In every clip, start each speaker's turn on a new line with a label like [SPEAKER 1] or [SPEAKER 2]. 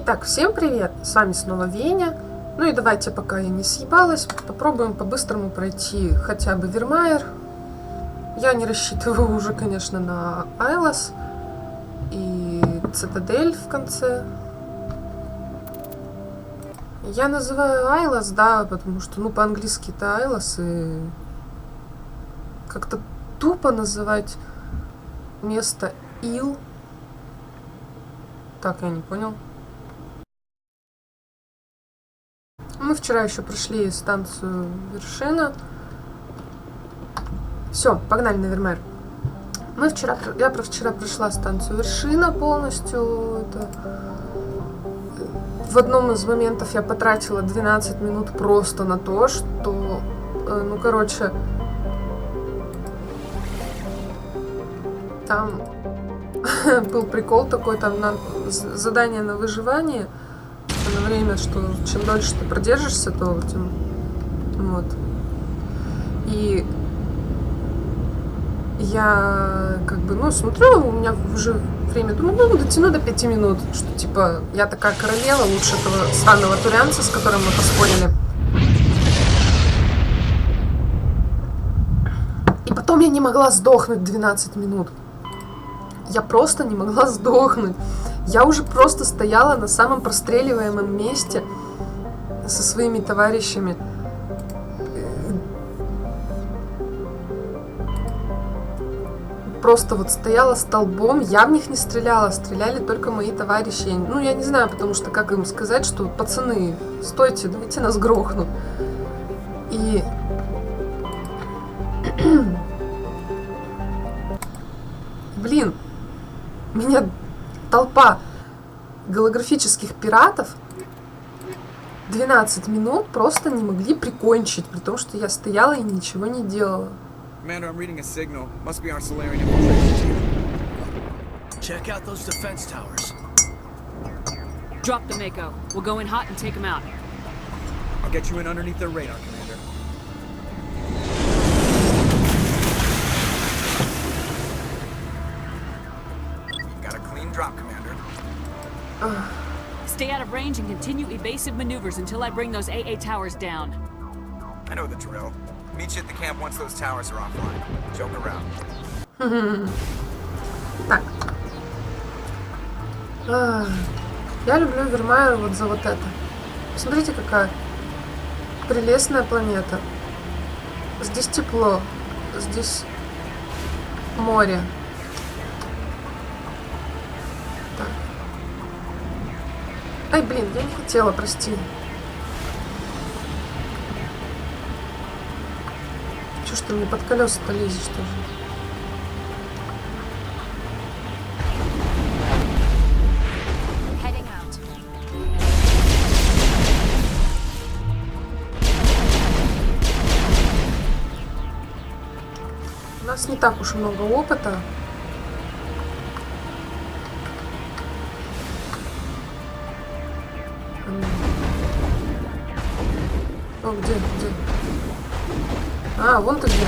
[SPEAKER 1] Итак, всем привет! С вами снова Веня. Ну и давайте, пока я не съебалась, попробуем по-быстрому пройти хотя бы Вермайр. Я не рассчитываю уже, конечно, на Айлас и Цитадель в конце. Я называю Айлас, да, потому что, ну, по-английски это Айлас, и как-то тупо называть место Ил. Так, я не понял. Мы вчера еще прошли станцию Вершина. Все, погнали на Вермайр. Я вчера прошла станцию Вершина полностью. В одном из моментов я потратила 12 минут просто на то, что, ну, короче, там был прикол такой, там задание на выживание, на время, что чем дольше ты продержишься, то тем, вот. И я как бы, ну, смотрю, у меня уже время, думаю, ну, дотяну до 5 минут, что, типа, я такая королева, лучше этого странного турянца, с которым мы поспорили. И потом я не могла сдохнуть 12 минут. Я просто не могла сдохнуть. Я уже просто стояла на самом простреливаемом месте со своими товарищами. Просто вот стояла столбом, я в них не стреляла, стреляли только мои товарищи. Ну, я не знаю, потому что как им сказать, что пацаны, стойте, давайте нас грохнут. И блин, меня толпа голографических пиратов 12 минут просто не могли прикончить, при том, что я стояла и ничего не делала.
[SPEAKER 2] Commander, I'm reading a signal. Must be our Solarian infiltration team.
[SPEAKER 3] Check out those defense towers.
[SPEAKER 4] Drop the Mako. We'll go in hot and take them out.
[SPEAKER 2] I'll get you in underneath their radar, Commander. Got a clean drop, Commander.
[SPEAKER 4] Stay out of range and continue evasive maneuvers until I bring those AA towers down.
[SPEAKER 2] I know the drill. Meet you at the camp once those towers are offline. Joke around.
[SPEAKER 1] Так. Я люблю Вермайр вот за вот это. Смотрите, какая прелестная планета. Здесь тепло. Здесь море. Так. Ай, блин, я не хотела, прости. Чё ж ты мне под колеса-то лезешь тоже? У нас не так уж много опыта. О, где? А, вон ты где.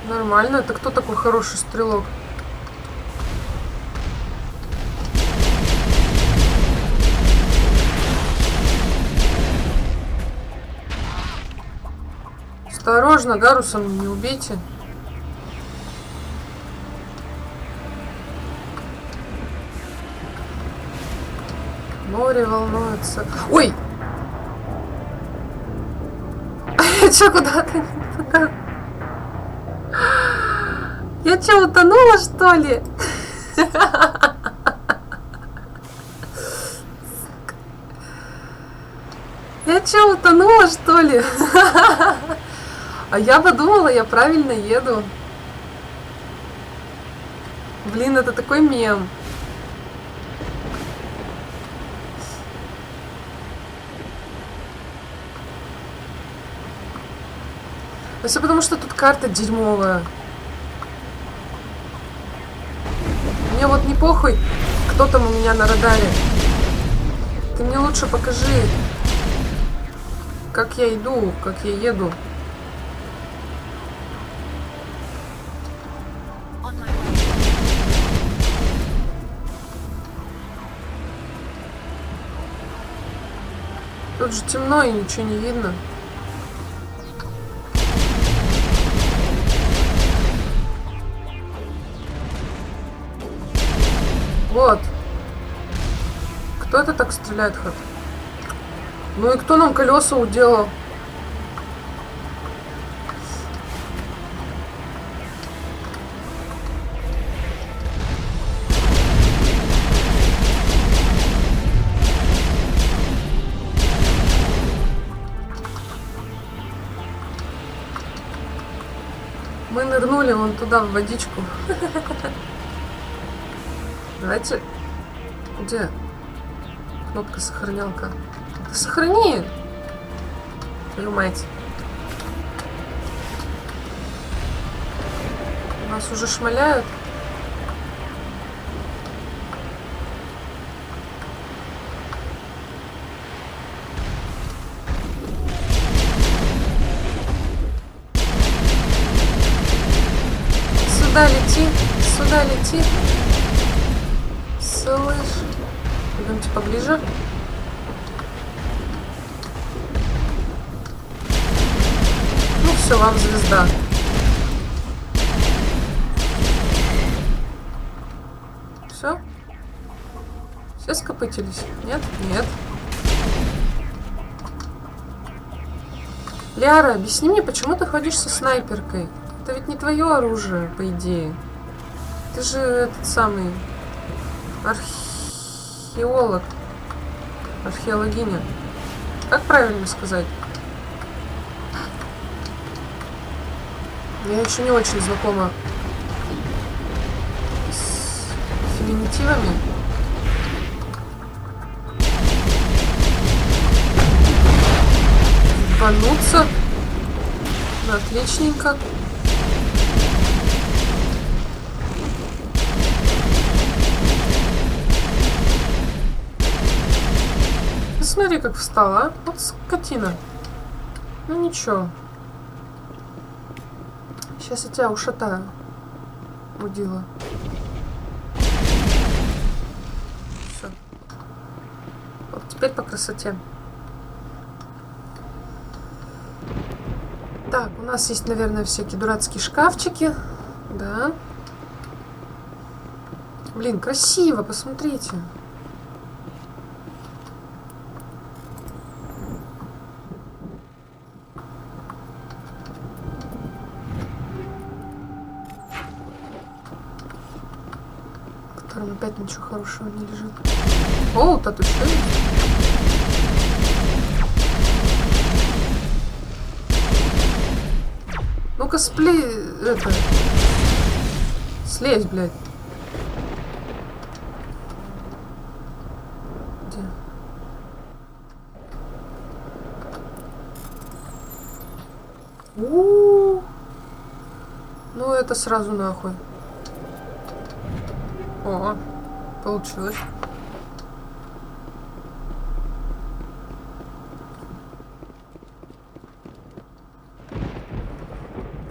[SPEAKER 1] Нормально. Это кто такой хороший стрелок? Осторожно, Гарусом не убейте. Море волнуется. Ой! Че, куда ты? Я че, утонула, что ли? Я че, утонула, что ли? А я подумала, я правильно еду. Блин, это такой мем. все потому, что тут карта дерьмовая. Мне вот не похуй, кто там у меня на радаре. Ты мне лучше покажи, как я иду, как я еду. Тут же темно и ничего не видно. Вот. Кто это так стреляет, хоть? Ну и кто нам колеса уделал? Мы нырнули вон туда, в водичку. Давайте... Где? Кнопка сохранялка. Да сохрани! Твою мать. Нас уже шмаляют. Сюда лети, сюда лети. Слышь. Идемте поближе. Ну все, вам звезда. Все? Все скопытились? Нет? Нет. Ляра, объясни мне, почему ты ходишь со снайперкой? Это ведь не твое оружие, по идее. Ты же этот самый археолог. Археологиня. Как правильно сказать? Я еще не очень знакома с феминитивами. Ебануться. Ну, отличненько. Смотри, как встала, а? Вот скотина. Ну ничего. Сейчас я тебя ушатаю. Удила. Все. Вот теперь по красоте. Так, у нас есть, наверное, всякие дурацкие шкафчики. Да. Блин, красиво, посмотрите. Опять ничего хорошего не лежит. О, тату что? Ну-ка, это... Слезь, блядь. Где? У-у-у. Ну, это сразу нахуй. О, получилось.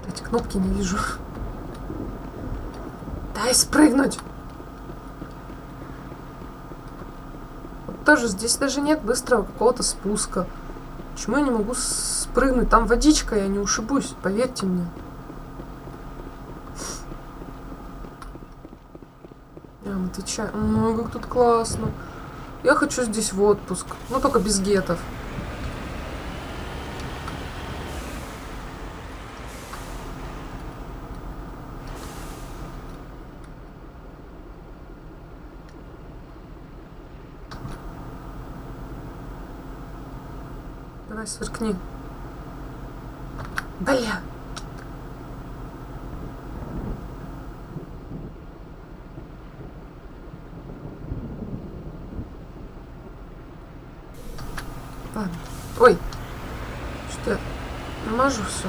[SPEAKER 1] Эти кнопки не вижу. Дай спрыгнуть. Вот тоже здесь даже нет быстрого какого-то спуска. Почему я не могу спрыгнуть? Там водичка, я не ушибусь, поверьте мне. Отвечаю. Ой, как тут классно. Я хочу здесь в отпуск. Но только без гетов. Давай, сверкни. Бля. Ладно. Ой. Что я мажу все.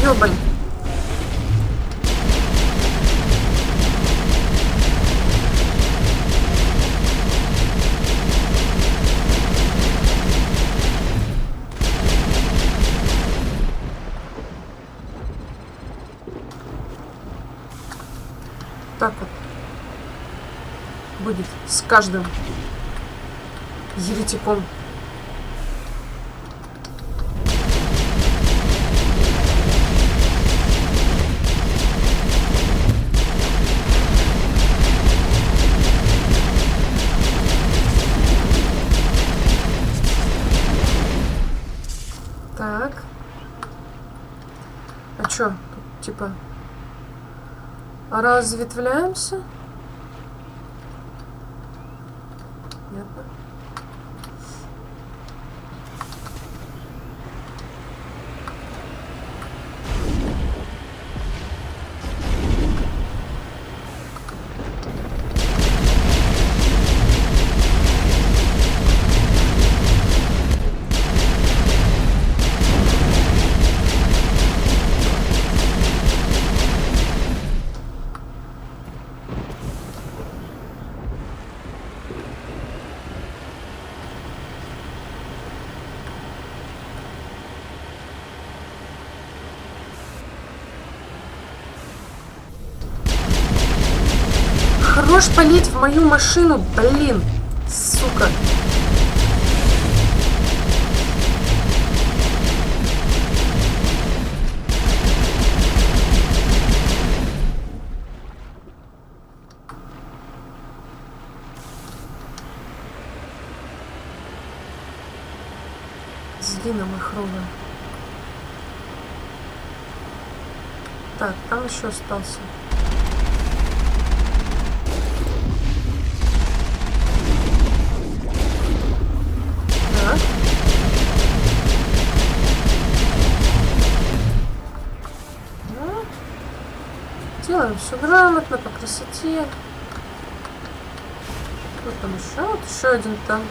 [SPEAKER 1] ёбань. Так вот будет с каждым еретиком. Так. А чё? Тут, типа... разветвляемся? Понятно. Хорош палить в мою машину, блин, сука. Злина махровая. Так, там еще остался. Делаем все грамотно, по красоте. Вот там еще, вот еще один танк.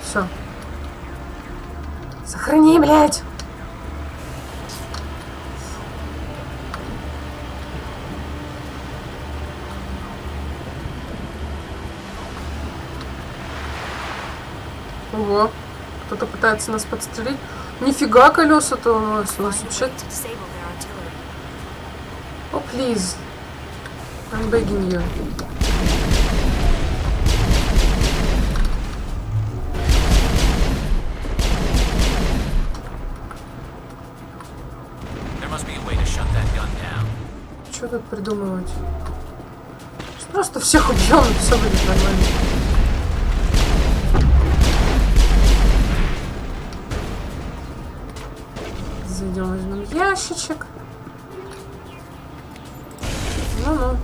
[SPEAKER 1] Все. Сохрани, блядь! Ого, кто-то пытается нас подстрелить. Нифига колеса-то у нас вообще... О, please. I'm begging you. Что тут придумывать? Просто всех убьем, и все будет нормально. Зайдем, возьмем ящичек. Ну-ну.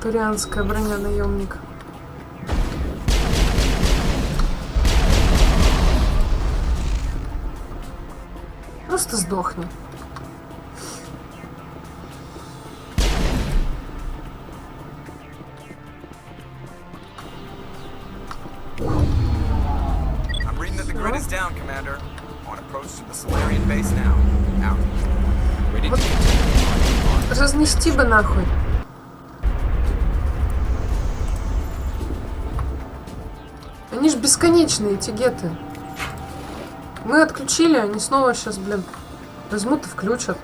[SPEAKER 1] Турианская броня наемник. Просто сдохни. Вот. Разнести бы нахуй. Они ж бесконечные, эти геты. Мы отключили, они снова сейчас, блин, возьмут и включат.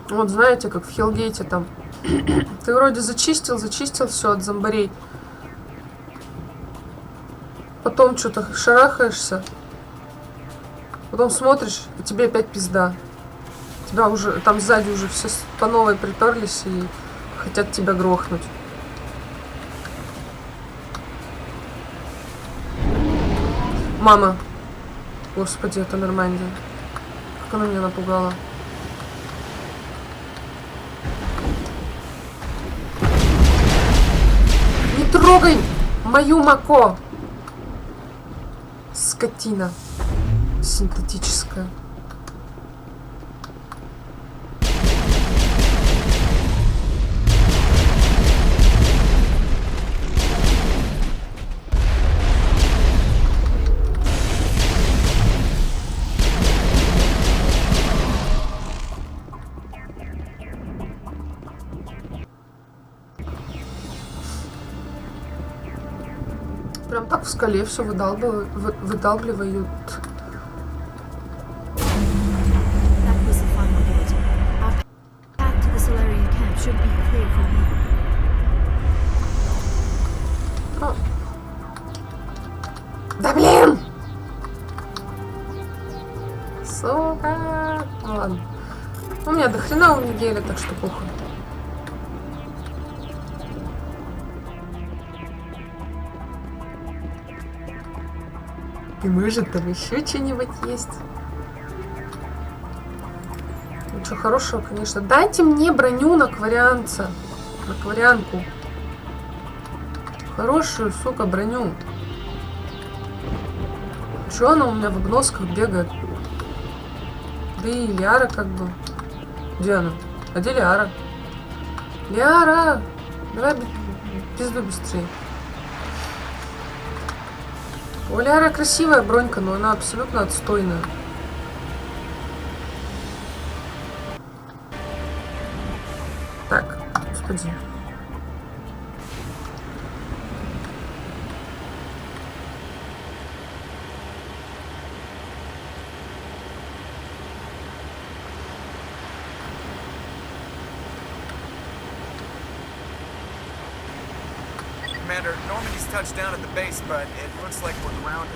[SPEAKER 1] Вот знаете, как в Хелгейте там. Ты вроде зачистил все от зомбарей. Потом что-то шарахаешься. Потом смотришь, и тебе опять пизда. Тебя уже, там сзади уже все по новой притерлись и хотят тебя грохнуть. Мама. Господи, это Нормандия. Как она меня напугала. Не трогай мою Мако. Скотина синтетическая. Прям так в скале все выдалбливают.
[SPEAKER 5] That was the final gate. Our path to the Solarian camp should be clear from here.
[SPEAKER 1] О. Да блин! Сука! Ну ладно. У меня до хрена у Мигеля, так что похуй. И может там еще что-нибудь есть. Ничего хорошего, конечно. Дайте мне броню на кварианца. На кварианку. Хорошую, сука, броню. Чё она у меня в обносках бегает? Да и Лиара как бы. Где она? А где Лиара? Лиара! Давай пизду быстрее. У Лиары красивая бронька, но она абсолютно отстойная. Так, господи.
[SPEAKER 2] Commander, Normandy's touched down at the base, but it looks like we're grounded.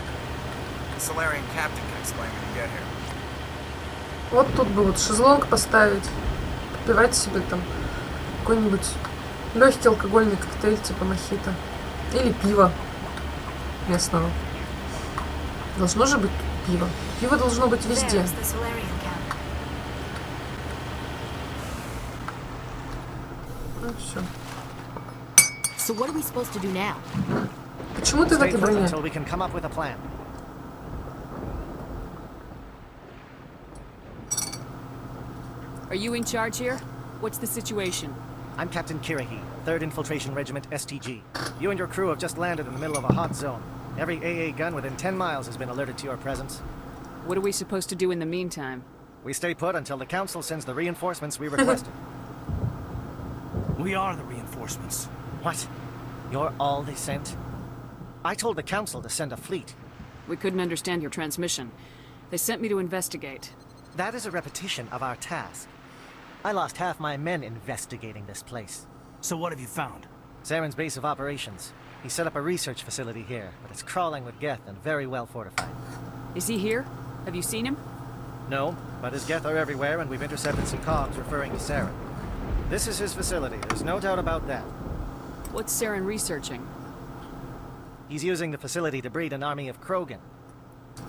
[SPEAKER 2] The Solarian captain can explain when we get here.
[SPEAKER 1] Вот тут бы вот шезлонг поставить. Попивать себе там какой-нибудь легкий алкогольный коктейль типа мохито. Или пиво местного. Должно же быть пиво. Пиво должно быть везде.
[SPEAKER 5] There's the Solarian camp.
[SPEAKER 1] Ну все.
[SPEAKER 5] So what are we supposed to do now?
[SPEAKER 1] Почему ты в
[SPEAKER 6] Stay
[SPEAKER 1] этой
[SPEAKER 6] put
[SPEAKER 1] броне?
[SPEAKER 6] until we can come up with a plan.
[SPEAKER 4] Are you in charge here? What's the situation?
[SPEAKER 6] I'm Captain Kirahi, 3rd Infiltration Regiment STG. You and your crew have just landed in the middle of a hot zone. Every AA gun within 10 miles has been alerted to your presence.
[SPEAKER 4] What are we supposed to do in the meantime?
[SPEAKER 6] We stay put until the Council sends the reinforcements we requested.
[SPEAKER 3] We are the reinforcements.
[SPEAKER 6] What? You're all they sent? I told the Council to send a fleet.
[SPEAKER 4] We couldn't understand your transmission. They sent me to investigate.
[SPEAKER 6] That is a repetition of our task. I lost half my men investigating this place.
[SPEAKER 3] So what have you found?
[SPEAKER 6] Saren's base of operations. He set up a research facility here, but it's crawling with Geth and very well fortified.
[SPEAKER 4] Is he here? Have you seen him?
[SPEAKER 6] No, but his Geth are everywhere, and we've intercepted some comms referring to Saren. This is his facility, there's no doubt about that.
[SPEAKER 4] What's Saren researching?
[SPEAKER 6] He's using the facility to breed an army of Krogan.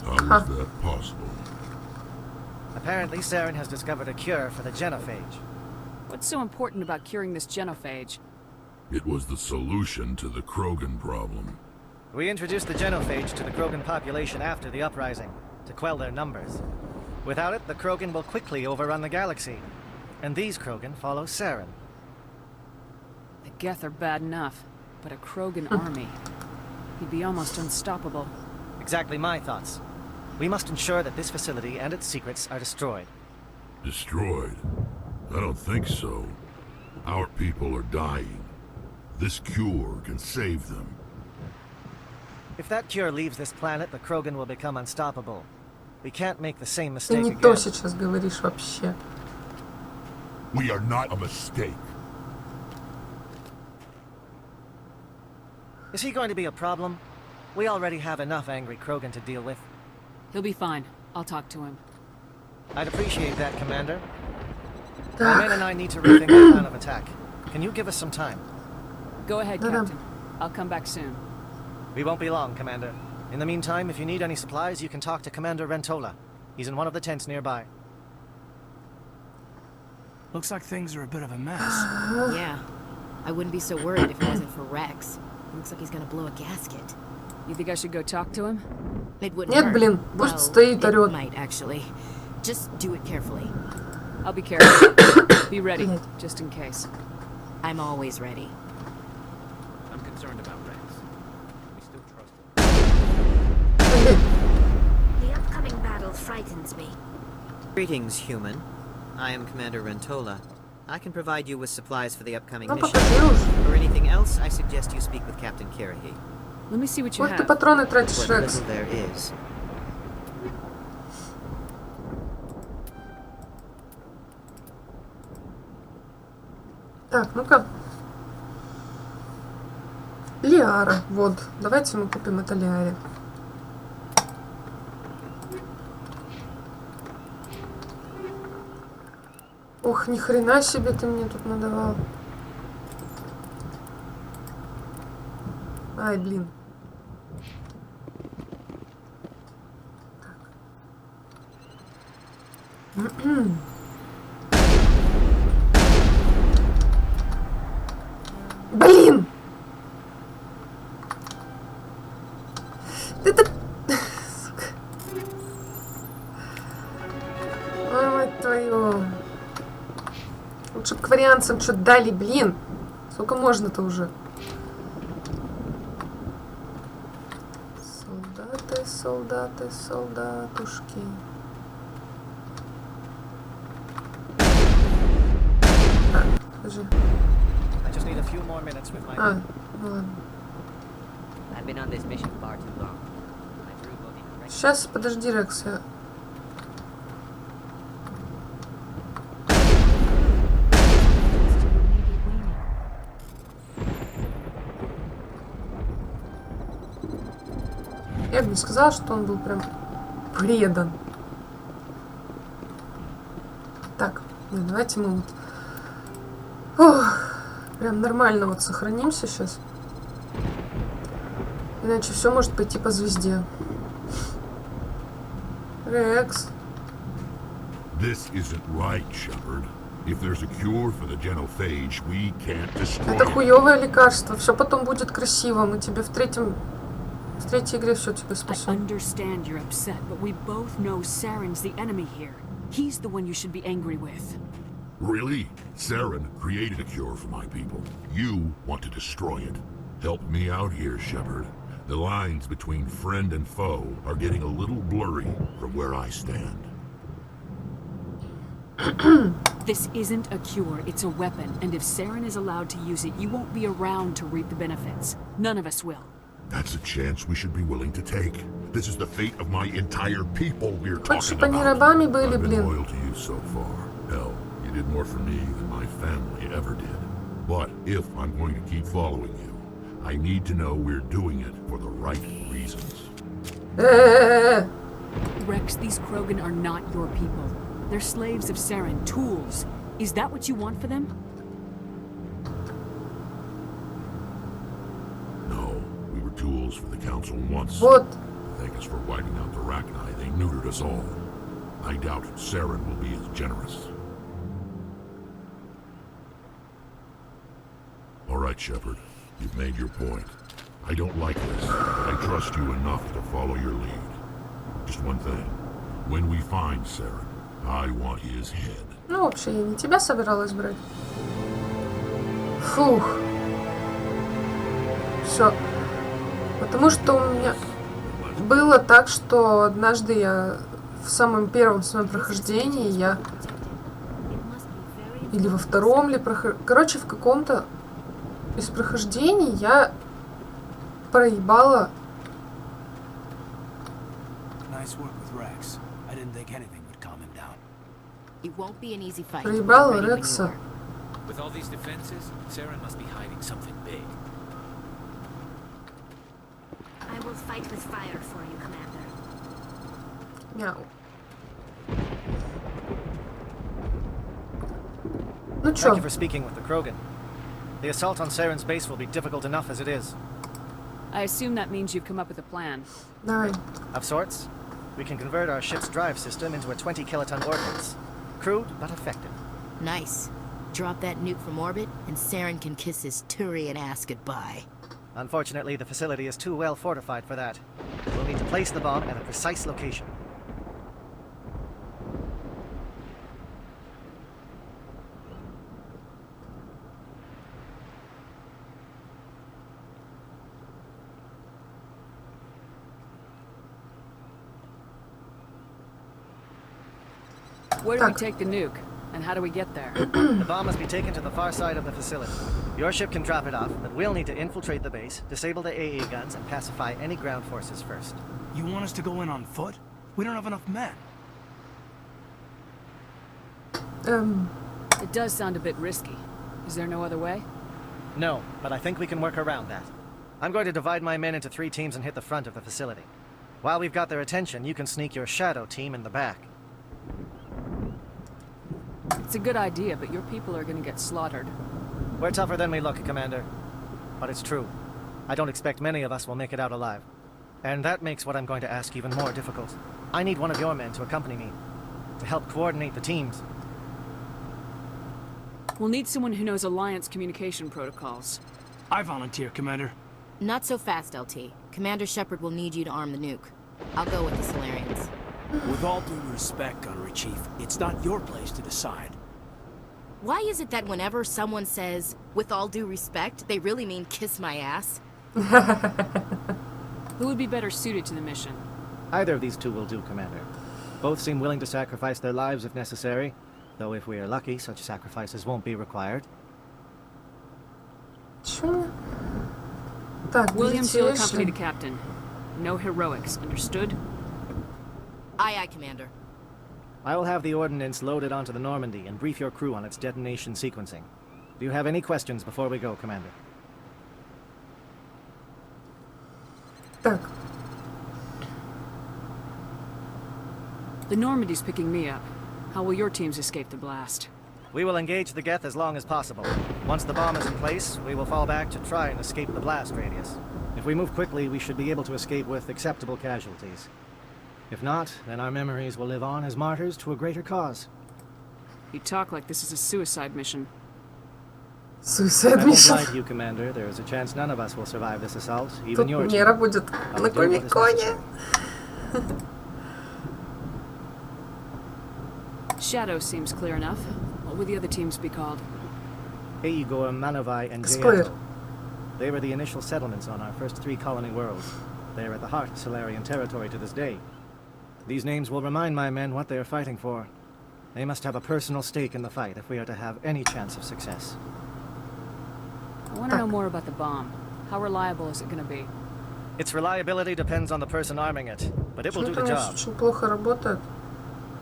[SPEAKER 7] How is that possible?
[SPEAKER 6] Apparently, Saren has discovered a cure for the genophage.
[SPEAKER 4] What's so important about curing this genophage?
[SPEAKER 7] It was the solution to the Krogan problem.
[SPEAKER 6] We introduced the genophage to the Krogan population after the uprising, to quell their numbers. Without it, the Krogan will quickly overrun the galaxy. And these Krogan follow Saren.
[SPEAKER 4] The Geth are bad enough, but a Krogan army. He'd be almost unstoppable.
[SPEAKER 6] Exactly my thoughts. We must ensure that this facility and its secrets are destroyed.
[SPEAKER 7] Destroyed? I don't think so. Our people are dying. This cure can save them.
[SPEAKER 6] If that cure leaves this planet, the Krogan will become unstoppable. We can't make the same
[SPEAKER 1] Ты
[SPEAKER 6] mistake
[SPEAKER 1] не то
[SPEAKER 6] again.
[SPEAKER 1] сейчас говоришь вообще.
[SPEAKER 7] We are not a mistake.
[SPEAKER 6] Is he going to be a problem? We already have enough angry Krogan to deal with.
[SPEAKER 4] He'll be fine. I'll talk to him.
[SPEAKER 6] I'd appreciate that, Commander. My men and I need to rethink our plan of attack. Can you give us some time?
[SPEAKER 4] Go ahead,
[SPEAKER 1] No, no.
[SPEAKER 4] Captain. I'll come back soon.
[SPEAKER 6] We won't be long, Commander. In the meantime, if you need any supplies, you can talk to Commander Rentola. He's in one of the tents nearby.
[SPEAKER 3] Looks like things are a bit of a mess.
[SPEAKER 5] Yeah. I wouldn't be so worried if it wasn't for Rex. Looks like he's gonna blow a gasket.
[SPEAKER 4] You think I should go talk to him?
[SPEAKER 5] It wouldn't
[SPEAKER 1] Нет,
[SPEAKER 5] hurt.
[SPEAKER 1] блин, пусть стоит,
[SPEAKER 5] it
[SPEAKER 1] орёт.
[SPEAKER 5] might actually. Just do it carefully.
[SPEAKER 4] I'll be careful. Be ready, just in case.
[SPEAKER 5] I'm always ready.
[SPEAKER 3] I'm concerned about Rex. We still trust him.
[SPEAKER 5] The upcoming battle frightens me.
[SPEAKER 8] Greetings, human. I am Commander Rentola. I can provide you with supplies for the upcoming
[SPEAKER 1] Ну,
[SPEAKER 8] mission.
[SPEAKER 1] покажи уже.
[SPEAKER 8] For anything else, I suggest you speak with Captain Kirahi.
[SPEAKER 4] Let me see what you
[SPEAKER 1] Ох, ты
[SPEAKER 4] have.
[SPEAKER 1] патроны тратишь,
[SPEAKER 8] What
[SPEAKER 1] Рекс.
[SPEAKER 8] little there is.
[SPEAKER 1] Так, ну-ка. Лиара, вот. Давайте мы купим это Лиаре. Ох, ни хрена себе ты мне тут надавал. Ай, блин. Блин! Это... Сука. Ой, мать твою. Лучше к вариантам что-то дали, блин. Сколько можно-то уже? Солдаты, солдаты, солдатушки. Так, подожди.
[SPEAKER 6] I just need a few more minutes with my...
[SPEAKER 1] А, ну ладно.
[SPEAKER 8] I've been on this mission far too long. My crew will be correct.
[SPEAKER 1] Сейчас, подожди, Рекс. Я бы не сказала, что он был прям предан. Так, ну, давайте мы вот... Ох, прям нормально вот сохранимся сейчас. Иначе все может пойти по звезде. Рекс.
[SPEAKER 7] This isn't right, Shepard. If there's a cure for the genophage, we can't destroy
[SPEAKER 1] Это
[SPEAKER 7] it.
[SPEAKER 1] хуёвое лекарство. Все потом будет красиво. Мы тебе в третьей игре все тебе
[SPEAKER 4] I
[SPEAKER 1] спасем.
[SPEAKER 4] understand you're upset, but we both know Saren's the enemy here. He's the one you should be angry with.
[SPEAKER 7] Really? Saren created a cure for my people. You want to destroy it. Help me out here, Shepard. The lines between friend and foe are getting a little blurry from where I stand.
[SPEAKER 4] This isn't a cure, it's a weapon, and if Saren is allowed to use it, you won't be around to reap the benefits. None of us will.
[SPEAKER 7] That's a chance we should be willing to take. This is the fate of my entire people we're
[SPEAKER 1] Хочешь,
[SPEAKER 7] talking
[SPEAKER 1] чтобы они
[SPEAKER 7] about.
[SPEAKER 1] рабами были,
[SPEAKER 7] I've been
[SPEAKER 1] блин?
[SPEAKER 7] loyal to you so far. Hell, you did more for me than my family ever did. But if I'm going to keep following you, I need to know we're doing it for the right reasons.
[SPEAKER 4] Rex, these Krogan are not your people. They're slaves of Saren, tools. Is that what you want for them?
[SPEAKER 7] No, we were tools for the Council once.
[SPEAKER 1] Вот.
[SPEAKER 7] Thank us for wiping out the Rachni. They neutered us all. I doubt Saren will be as generous. All right, Shepard. You've made your point. I don't like this. I trust you enough to follow your lead. Just one thing. When we find Saren, I want his head.
[SPEAKER 1] Ну, вообще, я не тебя собиралась брать. Фух. Все. Потому что у меня было так, что однажды я в самом первом своем прохождении я... Или во втором ли прохождении... Короче, в каком-то из прохождений я проебала...
[SPEAKER 3] Nice work with Rex. I didn't think anything would calm him down.
[SPEAKER 5] It won't be an easy fight.
[SPEAKER 1] Проебала
[SPEAKER 5] Ready when you
[SPEAKER 1] Рекса.
[SPEAKER 5] are.
[SPEAKER 3] With all these defenses, Saren must be hiding something big.
[SPEAKER 5] I will fight with fire for you, Commander.
[SPEAKER 1] Мяу. Ну чё?
[SPEAKER 6] Thank you for speaking with the Krogan. The assault on Saren's base will be difficult enough as it is.
[SPEAKER 4] I assume that means you've come up with a plan.
[SPEAKER 1] Давай.
[SPEAKER 6] Of sorts, we can convert our ship's drive system into a 20-kiloton ordnance. Crude, but effective.
[SPEAKER 5] Nice. Drop that nuke from orbit, and Saren can kiss his Turian ass goodbye.
[SPEAKER 6] Unfortunately, the facility is too well fortified for that. We'll need to place the bomb at a precise location.
[SPEAKER 4] Where do we take the nuke? And how do we get there?
[SPEAKER 6] The bomb must be taken to the far side of the facility. Your ship can drop it off, but we'll need to infiltrate the base, disable the AA guns, and pacify any ground forces first.
[SPEAKER 3] You want us to go in on foot? We don't have enough men.
[SPEAKER 4] It does sound a bit risky. Is there no other way?
[SPEAKER 6] No, but I think we can work around that. I'm going to divide my men into 3 teams and hit the front of the facility. While we've got their attention, you can sneak your shadow team in the back.
[SPEAKER 4] It's a good idea, but your people are gonna get slaughtered.
[SPEAKER 6] We're tougher than we look, Commander. But it's true. I don't expect many of us will make it out alive. And that makes what I'm going to ask even more difficult. I need one of your men to accompany me, to help coordinate the teams.
[SPEAKER 4] We'll need someone who knows Alliance communication protocols.
[SPEAKER 3] I volunteer, Commander.
[SPEAKER 9] Not so fast, LT. Commander Shepard will need you to arm the nuke. I'll go with the Solarians.
[SPEAKER 3] With all due respect, Gunnery Chief, it's not your place to decide.
[SPEAKER 9] Why is it that whenever someone says, with all due respect, they really mean kiss my ass?
[SPEAKER 4] Who would be better suited to the mission?
[SPEAKER 6] Either of these 2 will do, Commander. Both seem willing to sacrifice their lives if necessary, though if we are lucky, such sacrifices won't be required.
[SPEAKER 1] Чё? Так,
[SPEAKER 4] Williams
[SPEAKER 1] берите
[SPEAKER 4] will accompany the
[SPEAKER 1] Эшли.
[SPEAKER 4] captain. No heroics, understood?
[SPEAKER 9] Aye, aye, Commander.
[SPEAKER 6] I will have the ordnance loaded onto the Normandy and brief your crew on its detonation sequencing. Do you have any questions before we go, Commander?
[SPEAKER 1] Так,
[SPEAKER 4] The Normandy's picking me up. How will your teams escape the blast?
[SPEAKER 6] We will engage the Geth as long as possible. Once the bomb is in place, we will fall back to try and escape the blast radius. If we move quickly, we should be able to escape with acceptable casualties. If not, then our memories will live on as martyrs to a greater cause.
[SPEAKER 4] You talk like this is a suicide mission.
[SPEAKER 1] Suicide
[SPEAKER 6] I won't
[SPEAKER 1] Mission.
[SPEAKER 6] lie to you, Commander. There is a chance none of us will survive this assault, even
[SPEAKER 1] Тут
[SPEAKER 6] your team.
[SPEAKER 1] Нера будет
[SPEAKER 6] I
[SPEAKER 1] на
[SPEAKER 6] will do what is
[SPEAKER 1] Комиконе.
[SPEAKER 6] necessary.
[SPEAKER 4] Shadow seems clear enough. What would the other teams be called?
[SPEAKER 6] Igor, Manovai, and
[SPEAKER 1] It's clear.
[SPEAKER 6] Jaeto. They were the initial settlements on our first 3 colony worlds. They are at the heart of Solarian territory to this day. These names will remind my men what they are fighting for. They must have a personal stake in the fight if we are to have any chance of success.
[SPEAKER 4] I want to know more about the bomb. How reliable is it going to be?
[SPEAKER 6] Its reliability depends on the person arming it, but it will do
[SPEAKER 1] Почему-то
[SPEAKER 6] the
[SPEAKER 1] у нас
[SPEAKER 6] job.
[SPEAKER 1] очень плохо работает.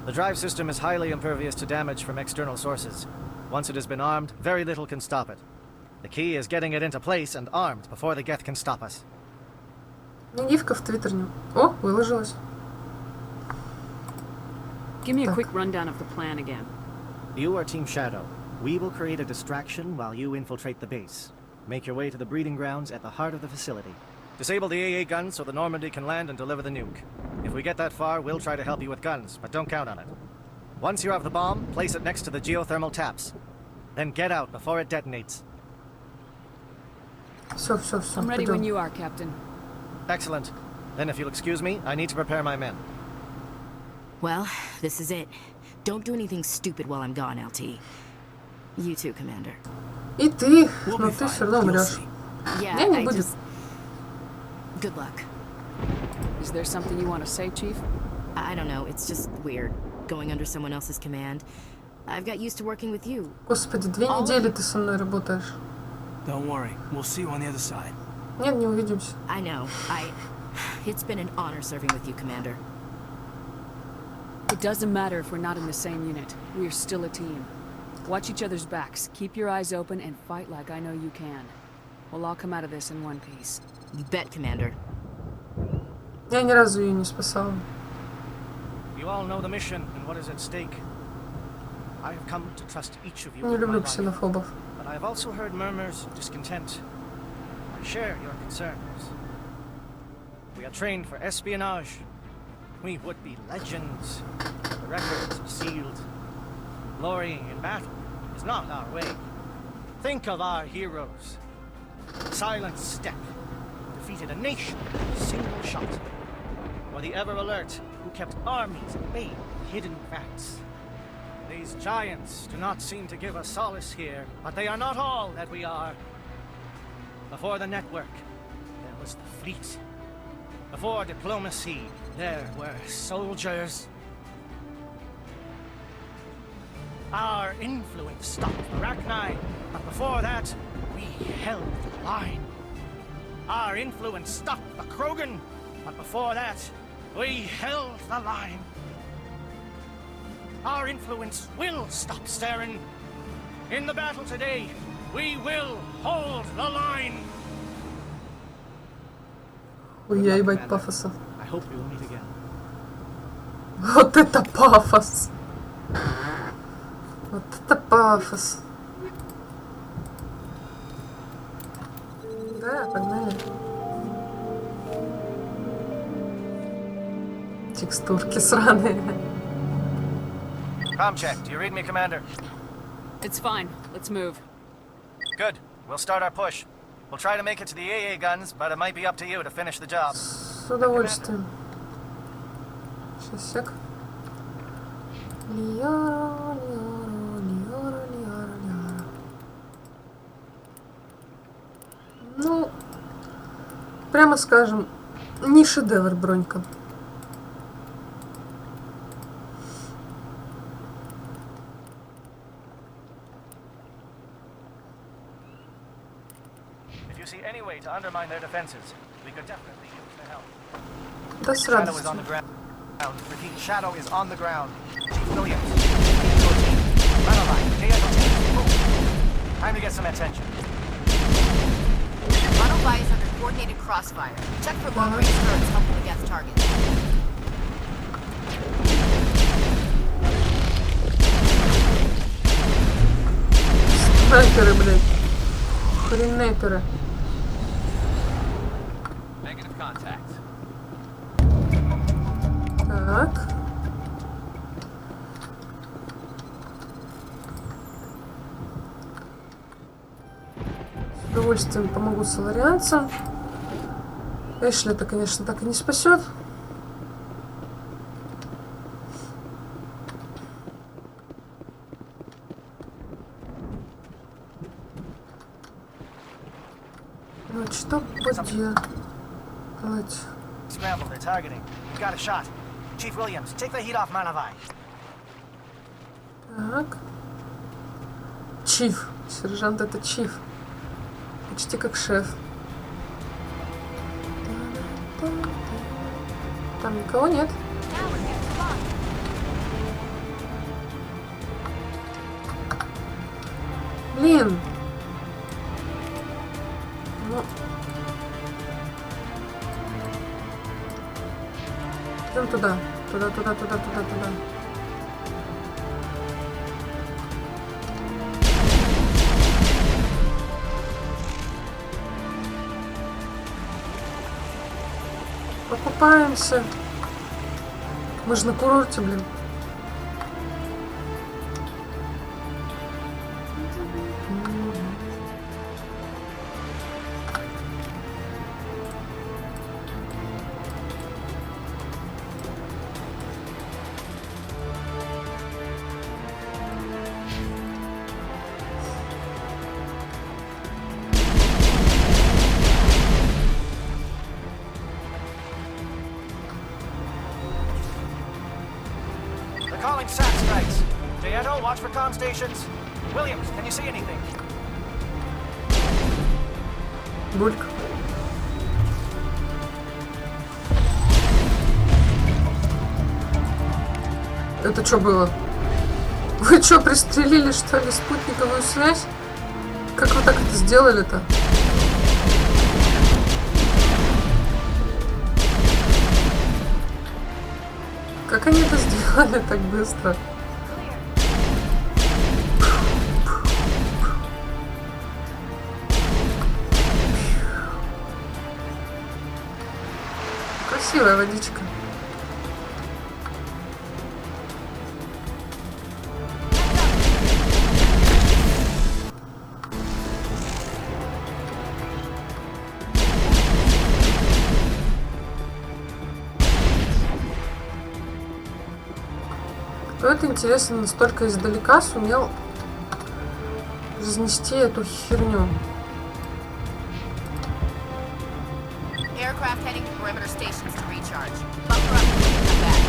[SPEAKER 6] The drive system is highly impervious to damage from external sources. Once it has been armed, very little can stop it. The key is getting it into place and armed before the Geth can stop us.
[SPEAKER 1] Мне гифка в Твиттер не... О, выложилась.
[SPEAKER 4] Give me a
[SPEAKER 1] Так.
[SPEAKER 4] quick rundown of the plan again.
[SPEAKER 6] You are Team Shadow. We will create a distraction while you infiltrate the base. Make your way to the breeding grounds at the heart of the facility. Disable the AA guns so the Normandy can land and deliver the nuke. If we get that far, we'll try to help you with guns, but don't count on it. Once you have the bomb, place it next to the geothermal taps. Then get out before it detonates.
[SPEAKER 1] Все, все, все.
[SPEAKER 4] I'm ready when
[SPEAKER 1] Пойдем.
[SPEAKER 4] you are, Captain.
[SPEAKER 6] Excellent. Then if you'll excuse me, I need to prepare my men.
[SPEAKER 9] Well, this is it. Don't do anything stupid while I'm gone, LT. You too, Commander.
[SPEAKER 1] И ты,
[SPEAKER 3] We'll
[SPEAKER 1] но
[SPEAKER 3] be
[SPEAKER 1] ты
[SPEAKER 3] fine.
[SPEAKER 1] все равно
[SPEAKER 3] You'll
[SPEAKER 1] умрешь.
[SPEAKER 3] see.
[SPEAKER 9] Yeah,
[SPEAKER 1] Я не
[SPEAKER 9] I
[SPEAKER 1] буду.
[SPEAKER 9] just... Good luck.
[SPEAKER 4] Is there something you want to say, Chief?
[SPEAKER 9] I don't know, it's just weird, going under someone else's command. I've got used to working with you.
[SPEAKER 1] Господи, 2 недели ты со мной работаешь.
[SPEAKER 3] Don't worry. We'll see you on the other side.
[SPEAKER 1] Нет, не увидимся.
[SPEAKER 9] I know, It's been an honor serving with you, Commander.
[SPEAKER 4] It doesn't matter if we're not in the same unit. We are still a team. Watch each other's backs, keep your eyes open, and fight like I know you can. We'll all come out of this in one piece.
[SPEAKER 9] You bet, Commander.
[SPEAKER 1] Я ни разу ее не спасала.
[SPEAKER 6] You all know the mission and what is at stake. I have come to trust each of you
[SPEAKER 1] Не
[SPEAKER 6] with my
[SPEAKER 1] люблю
[SPEAKER 6] life,
[SPEAKER 1] ксенофобов.
[SPEAKER 6] but I have also heard murmurs of discontent. I share your concerns. We are trained for espionage. We would be legends. The records are sealed. Glory in battle is not our way. Think of our heroes. Silent Step, defeated a nation with a single shot. Or the ever-alert who kept armies at bay with hidden facts. These giants do not seem to give us solace here, but they are not all that we are. Before the network, there was the fleet. Before diplomacy, there were soldiers. Our influence stopped Arachni, but before that, we held the line. Our influence stopped the Krogan, but before that, we held the line. Our influence will stop Saren. In the battle today, we will hold the line.
[SPEAKER 1] Ой, я ебать пафоса.
[SPEAKER 6] I hope we will meet again.
[SPEAKER 1] Вот это пафос. Вот это пафос. Да, погнали. Текстурки сраные.
[SPEAKER 6] Com check. Do you read me, Commander?
[SPEAKER 4] It's fine. Let's move.
[SPEAKER 6] Good. We'll start our push. We'll try to make it to the AA guns, but it might be up to you to finish the job.
[SPEAKER 1] С удовольствием. Сейчас, сек. Лиара, лиара, лиара, лиара, лиара. Ну, прямо скажем, не шедевр, бронька.
[SPEAKER 6] If you see any way to undermine their defenses, we could definitely use the help.
[SPEAKER 1] Да с
[SPEAKER 6] Shadow is
[SPEAKER 1] радостью.
[SPEAKER 6] on the ground. Repeat, Shadow is on the ground. Chief Williams, your team. Renova, move. Time to get some attention.
[SPEAKER 10] Monolith is under coordinated crossfire. Check for long-range turrets helping against targets.
[SPEAKER 1] Снайперы, блядь. Хренейперы.
[SPEAKER 2] Negative contact.
[SPEAKER 1] Так. С удовольствием помогу соларианцам. Эшли это, конечно, так и не спасет. Ну, что будет делать?
[SPEAKER 6] Scramble, they're targeting. We've got a shot. Chief Williams, take the heat off Manavai.
[SPEAKER 1] Так. Чиф. Сержант это чиф. Почти как шеф. Там никого нет. Блин. Ну. Идем туда. Туда. Покупаемся. Мы же на курорте, блин.
[SPEAKER 6] Calling SAT strikes. Diego, watch for comm stations. Williams, can you see anything?
[SPEAKER 1] Бульк. Это что было? Вы что, пристрелили, что ли, спутниковую связь? Как вы так это сделали-то? Как они это сделали так быстро? Красивая водичка. Но это интересно, настолько издалека сумел разнести эту херню.
[SPEAKER 10] Aircraft heading to perimeter stations to recharge. Bunker up and come back.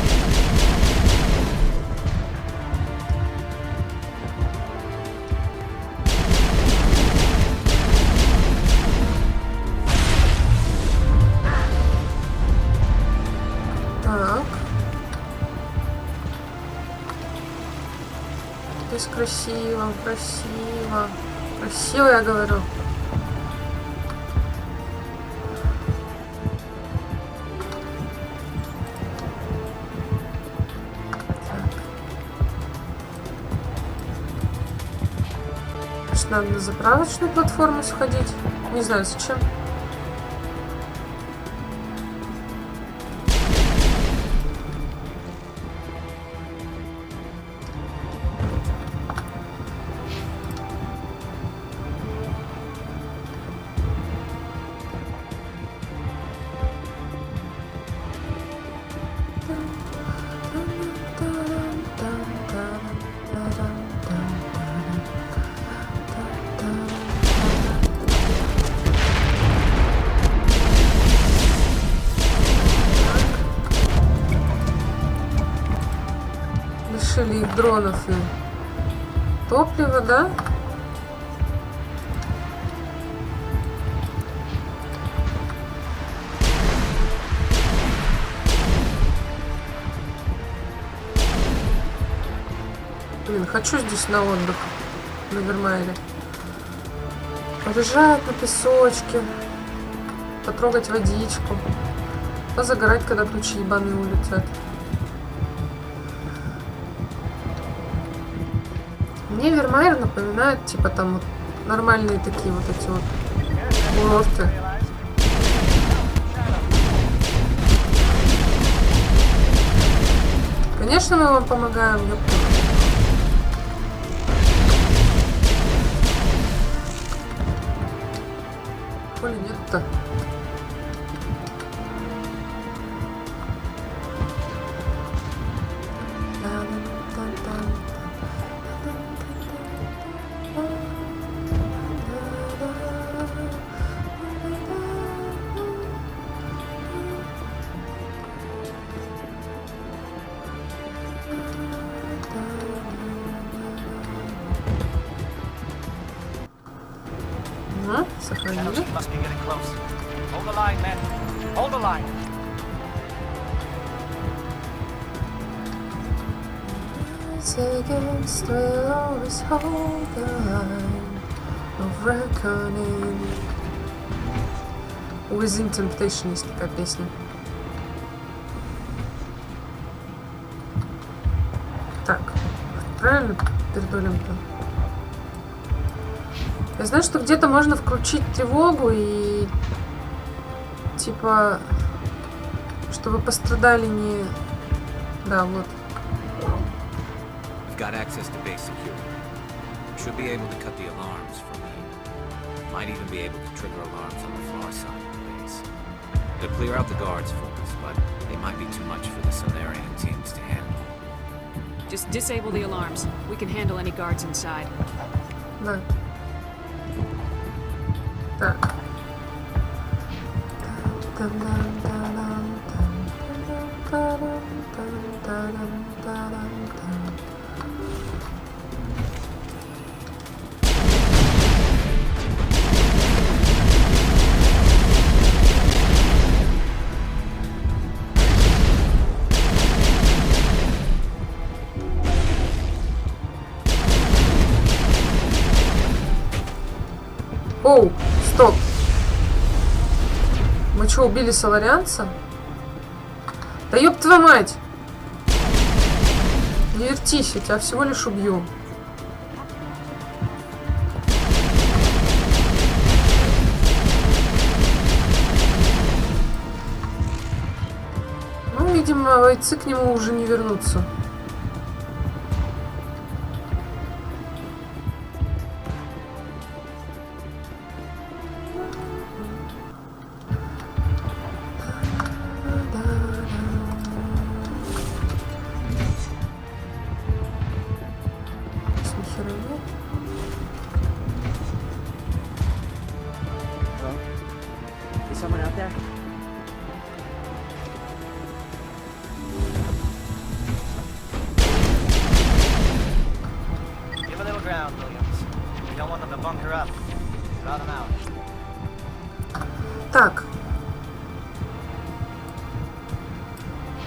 [SPEAKER 1] Так. Здесь красиво, красиво. Красиво, я говорю. Надо на заправочную платформу сходить. Не знаю зачем. Лишили их дронов и топлива, да? Блин, хочу здесь на отдых, на Вермайре. Полежать на песочке, потрогать водичку, позагорать, когда тучи ебаные улетят. Мне Вермайр напоминает, типа, там вот нормальные такие вот эти вот курорты. Конечно, мы вам помогаем, ёпта. Коли нет-то. Сохранили. Within Temptation есть такая песня. Так, правильно передолим-то? Я знаю, что где-то можно включить тревогу и типа, чтобы пострадали не... Да, вот.
[SPEAKER 11] Got access to base security. Should be able to cut the alarms from here. Might even be able to trigger alarms on the far side of the base. They'll clear out the guards for us, but they might be too much for the Solarian teams to handle.
[SPEAKER 4] Just disable the alarms. We can handle any guards inside.
[SPEAKER 1] Да. Так. Оу, стоп. Мы что, убили соларианца? Да ёб твою мать! Не вертись, я тебя всего лишь убью. Ну, видимо, бойцы к нему уже не вернутся.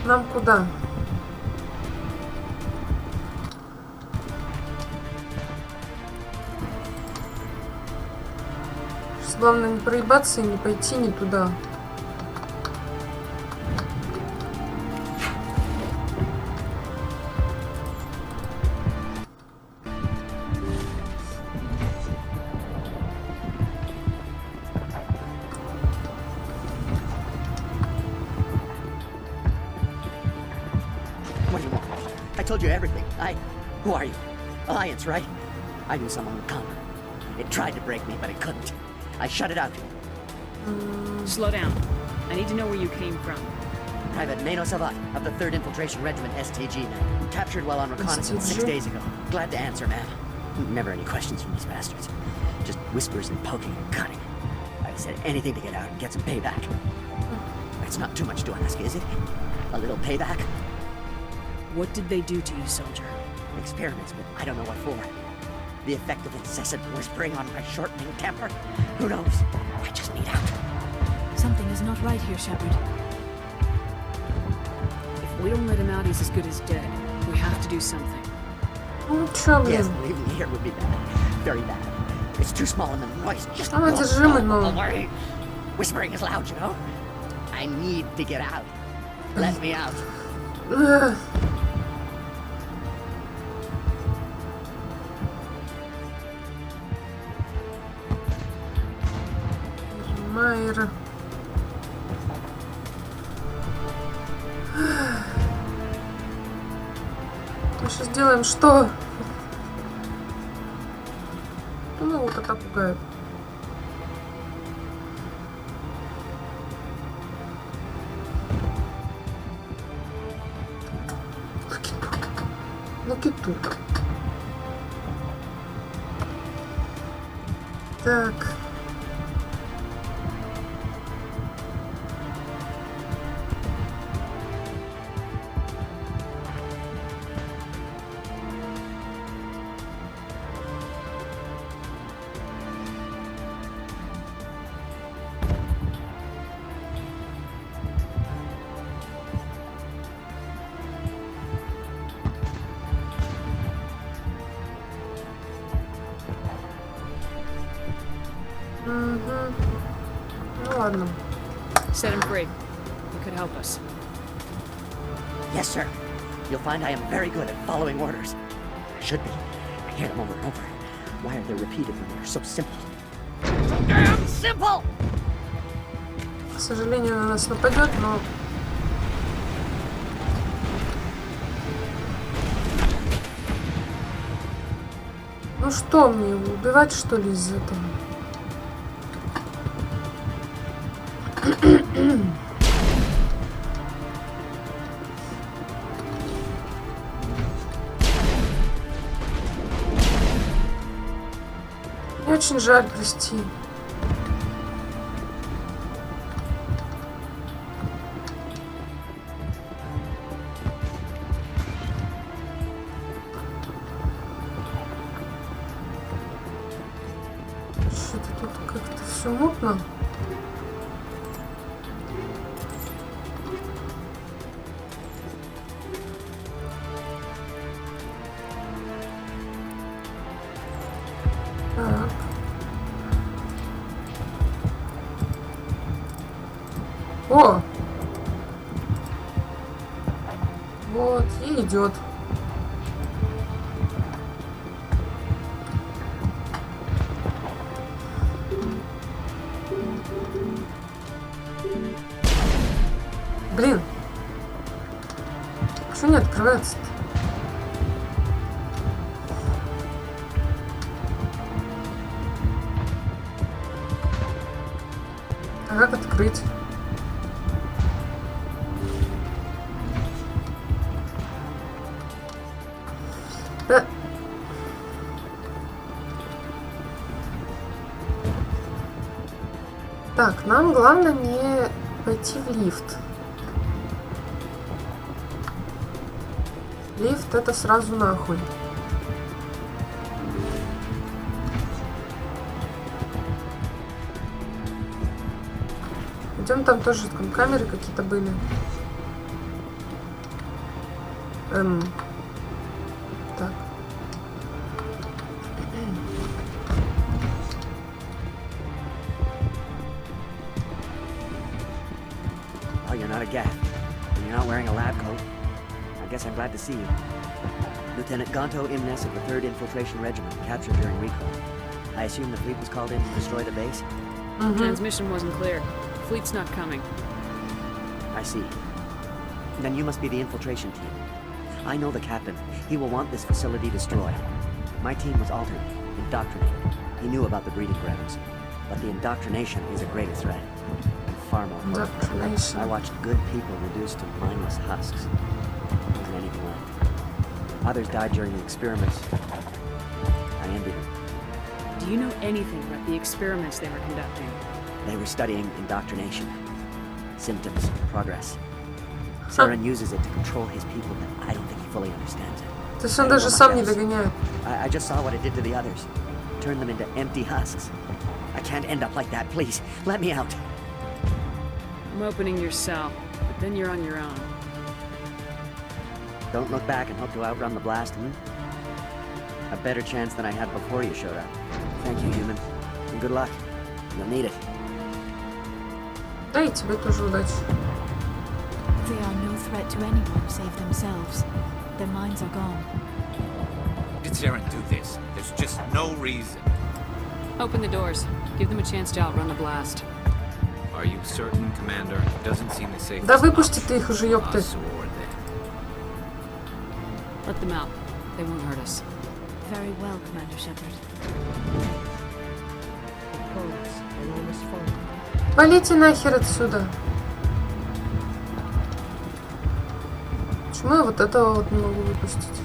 [SPEAKER 1] Нам куда? Главное не проебаться и не пойти не туда.
[SPEAKER 12] What do you want? I told you everything. Who are you? Alliance, right? I knew someone would come. It tried to break me, but it couldn't. I shut it out.
[SPEAKER 4] Slow down. I need to know where you came from.
[SPEAKER 12] Private Mano Savat of the 3rd Infiltration Regiment STG, man. Captured while on reconnaissance 6 days ago. Glad to answer, man. Never any questions from these bastards. Just whispers and poking and cutting. I said anything to get out and get some payback. That's not too much to ask, is it? A little payback?
[SPEAKER 4] What did they do to you, soldier?
[SPEAKER 12] Experiments, but I don't know what for. The effect of incessant whispering on my shortening temper? Who knows? I just need out.
[SPEAKER 5] Something is not right here, Shepard.
[SPEAKER 4] If we don't let him out, he's as good as dead. We have to do something.
[SPEAKER 12] Yes, leaving me here would be bad. Very bad. It's too small and the noise just... Whispering is loud, you know? I need to get out. Let me out.
[SPEAKER 1] Вермайр. Мы сейчас сделаем что? Ну, вот это пугает. Лукитук. Так. Ну ладно.
[SPEAKER 4] Set him free. He could help us.
[SPEAKER 12] Yes, sir. You'll find I am very good at following orders. I should be. I hear them over and over. Why are they repeated when they're so simple? So damn simple!
[SPEAKER 1] К сожалению, на нас нападет, но... Ну что мне, его убивать, что ли, из этого? Мне очень жаль, прости. Что-то тут как-то все мутно. Так. О! Вот, и идет. Блин. Почему не открывается-то? А как открыть? Да. Так, нам главное не пойти в лифт. Лифт это сразу нахуй. Идем, там тоже там камеры какие-то были. Так.
[SPEAKER 12] Well, you're not a Gaff, and you're not wearing a lab coat. I guess I'm glad to see you. Lieutenant Gonto Imnes of the 3rd Infiltration Regiment, captured during recall. I assume the fleet was called in to destroy the base?
[SPEAKER 4] Transmission wasn't clear. Fleet's not coming.
[SPEAKER 12] I see. Then you must be the infiltration team. I know the captain. He will want this facility destroyed. My team was altered, indoctrinated. He knew about the breeding grounds. But the indoctrination is a greater threat. And far more important. I watched good people reduced to mindless husks. There wasn't anything left. Others died during the experiments. I envied them.
[SPEAKER 4] Do you know anything about the experiments they were conducting?
[SPEAKER 12] They were studying indoctrination. Symptoms, progress. Saren uses it to control his people, but I don't think he fully understands it.
[SPEAKER 1] То есть он даже сам не догоняет.
[SPEAKER 12] I just saw what it did to the others. Turned them into empty husks. I can't end up like that, please. Let me out.
[SPEAKER 4] I'm opening your cell, but then you're on your own.
[SPEAKER 12] Don't look back and hope to outrun the blast, A better chance than I had before you showed up. Thank you, human. And good luck. You'll need it.
[SPEAKER 1] Да и тебе тоже удачи.
[SPEAKER 5] They are no threat to anyone save themselves. Their minds are gone.
[SPEAKER 11] Did Saren do this? There's just no reason.
[SPEAKER 4] Open the doors. Give them a chance to outrun the blast.
[SPEAKER 11] Are you certain, Commander? Doesn't seem the safest.
[SPEAKER 1] Да выпусти ты их уже, ёпты.
[SPEAKER 4] Let them out. They won't hurt us.
[SPEAKER 5] Very well, Commander Shepard.
[SPEAKER 1] Валите нахер отсюда. Почему я вот этого вот не могу выпустить?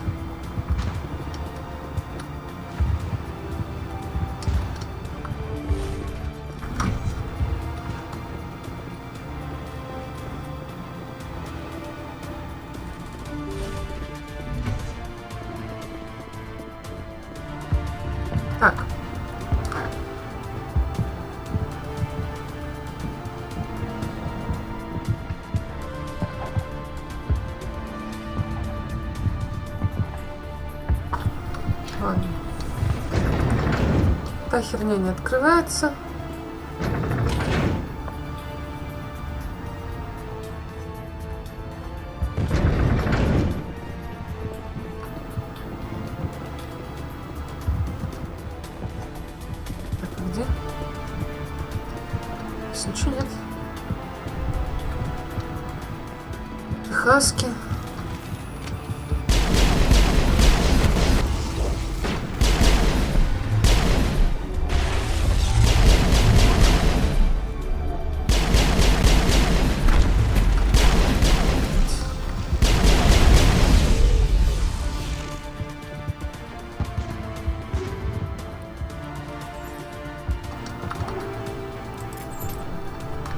[SPEAKER 1] Так. Ладно. Та херня не открывается. Где? Здесь ничего нет. Хаски.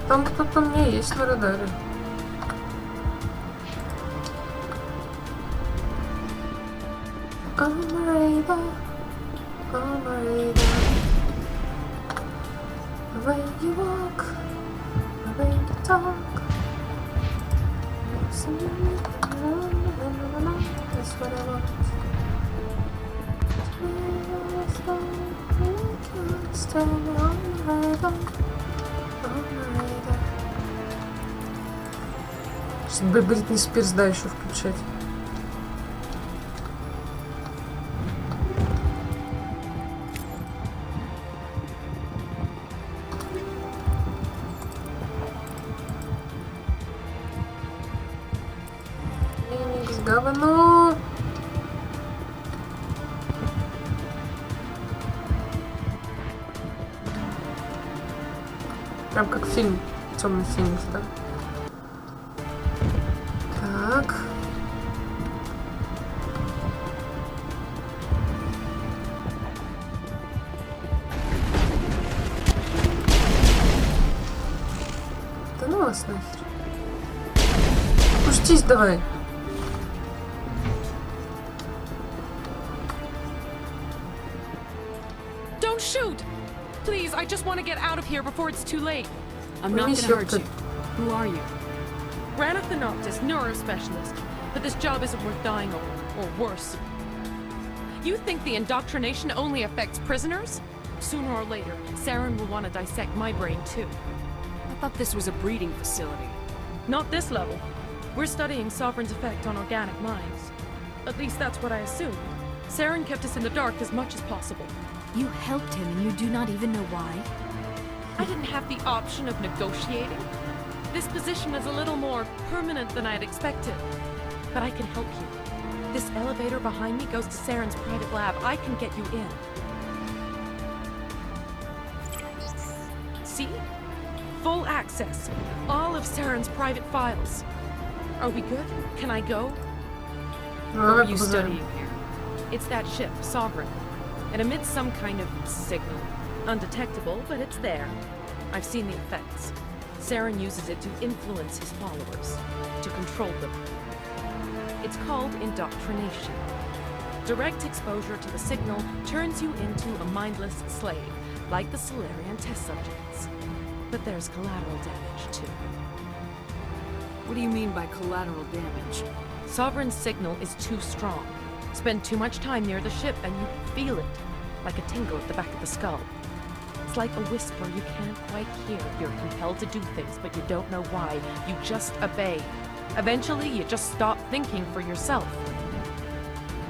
[SPEAKER 1] Там кто-то у меня есть на радаре. I'm a radar. I'm a radar. The way you walk, the way you talk. That's what I want. Stay on the radar. Чтобы Бритни Спирс, да, еще включать. Феникс, говно! Прям как фильм «Темный Феникс», да? Так. Да ну вас нахер. Пустись давай.
[SPEAKER 13] Don't shoot! Please, I just want to get out of here before it's too late.
[SPEAKER 4] I'm not gonna hurt you. Who are you?
[SPEAKER 13] Granithanoptis, neurospecialist. But this job isn't worth dying over, or worse. You think the indoctrination only affects prisoners? Sooner or later, Saren will want to dissect my brain too.
[SPEAKER 4] I thought this was a breeding facility.
[SPEAKER 13] Not this level. We're studying Sovereign's effect on organic minds. At least that's what I assumed. Saren kept us in the dark as much as possible.
[SPEAKER 5] You helped him and you do not even know why?
[SPEAKER 13] I didn't have the option of negotiating. This position is a little more permanent than I'd expected. But I can help you. This elevator behind me goes to Saren's private lab. I can get you in. See? Full access. All of Saren's private files. Are we good? Can I go?
[SPEAKER 4] What are you studying here?
[SPEAKER 13] It's that ship, Sovereign. It emits some kind of signal. Undetectable, but it's there. I've seen the effects. Saren uses it to influence his followers, to control them. It's called indoctrination. Direct exposure to the signal turns you into a mindless slave, like the Solarian test subjects. But there's collateral damage, too.
[SPEAKER 4] What do you mean by collateral damage?
[SPEAKER 13] Sovereign's signal is too strong. Spend too much time near the ship and you feel it, like a tingle at the back of the skull. It's like a whisper you can't quite hear. You're compelled to do things, but you don't know why. You just obey. Eventually, you just stop thinking for yourself.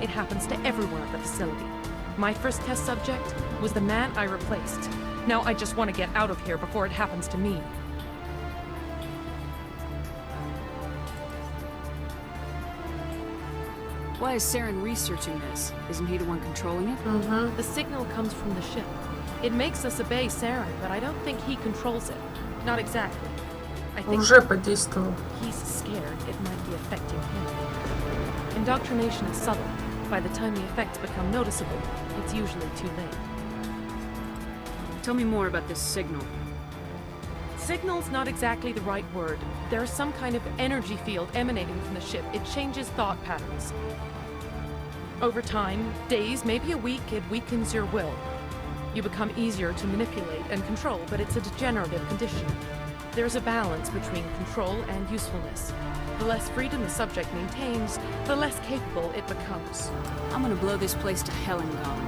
[SPEAKER 13] It happens to everyone at the facility. My first test subject was the man I replaced. Now I just want to get out of here before it happens to me.
[SPEAKER 4] Why is Saren researching this? Isn't he the one controlling it?
[SPEAKER 13] The signal comes from the ship. It makes us obey Saren, but I don't think he controls it. Not exactly. I think
[SPEAKER 1] Уже подействовал.
[SPEAKER 13] he's scared it might be affecting him. Indoctrination is subtle. By the time the effects become noticeable, it's usually too late.
[SPEAKER 4] Tell me more about this signal.
[SPEAKER 13] Signal's not exactly the right word. There's some kind of energy field emanating from the ship. It changes thought patterns. Over time, days, maybe a week, it weakens your will. You become easier to manipulate and control, but it's a degenerative condition. There's a balance between control and usefulness. The less freedom the subject maintains, the less capable it becomes.
[SPEAKER 4] I'm gonna blow this place to hell and gone.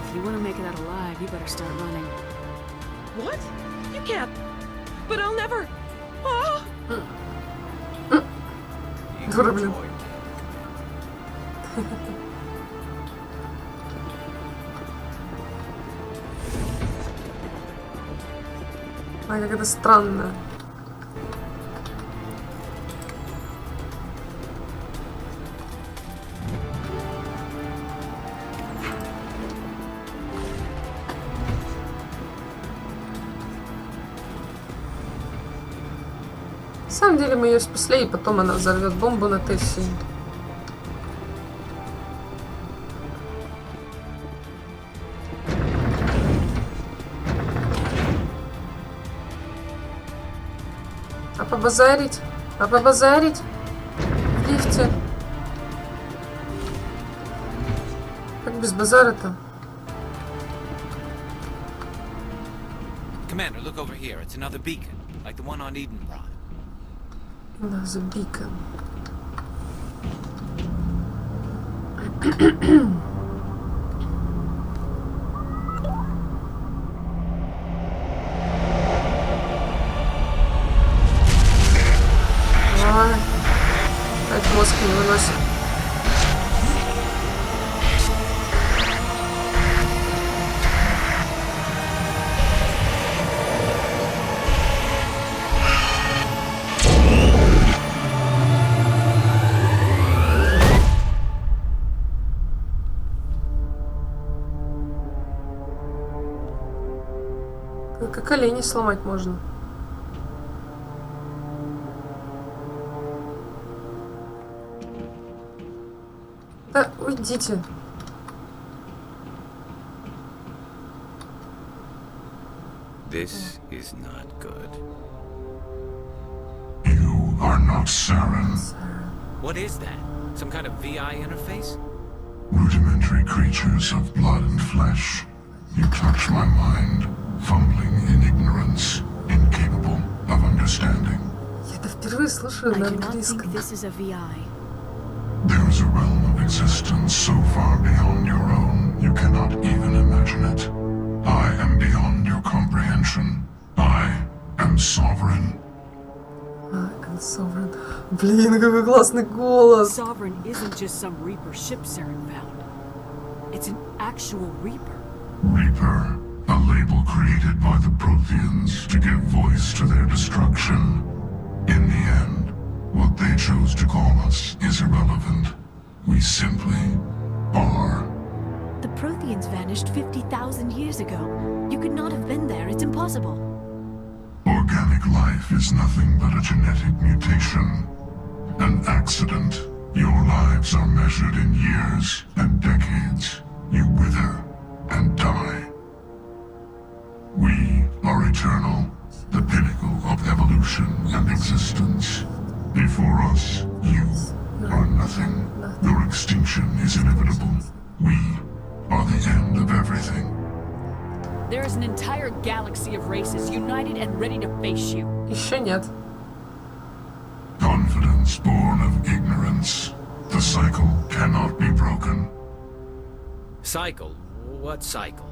[SPEAKER 4] If you want to make it out alive, you better start running.
[SPEAKER 13] What? You can't. But I'll never. Oh!
[SPEAKER 1] Дура, блин. Ай, как это странно. На самом деле мы ее спасли, и потом она взорвет бомбу на Тессе. А побазарить? А побазарить? В лифте? Как без базара-то?
[SPEAKER 11] Commander, look over here. It's another beacon, like the one on Eden Prime.
[SPEAKER 1] Another beacon. Ай, опять мозг не выносит. Как колени сломать можно. Да, уйдите.
[SPEAKER 11] This is not good.
[SPEAKER 7] You are not Saren.
[SPEAKER 11] What is that? Some kind of VI interface?
[SPEAKER 7] Rudimentary creatures of blood and flesh. You touch my mind, fumbling in ignorance, incapable of understanding.
[SPEAKER 1] Я-то в Впервые слушаю на английском.
[SPEAKER 14] There's a realm of existence so far beyond your own, you cannot even imagine it. I am beyond your comprehension. I am sovereign.
[SPEAKER 1] Sovereign. Блин, какой классный голос.
[SPEAKER 4] Sovereign isn't just some Reaper ship Saren found. It's an actual Reaper.
[SPEAKER 14] Reaper, a label created by the Protheans to give voice to their destruction. In the end, what they chose to call us is irrelevant. We simply are.
[SPEAKER 5] The Protheans vanished 50,000 years ago. You could not have been there. It's impossible.
[SPEAKER 14] Organic life is nothing but a genetic mutation. An accident. Your lives are measured in years and decades. You wither and die. We are eternal, the pinnacle of evolution and existence. Before us, you are nothing. Your extinction is inevitable. We are the end of everything.
[SPEAKER 4] There is an entire galaxy of races united and ready to face you.
[SPEAKER 1] Еще нет.
[SPEAKER 14] Confidence born of ignorance. The cycle cannot be broken.
[SPEAKER 11] Cycle? What cycle?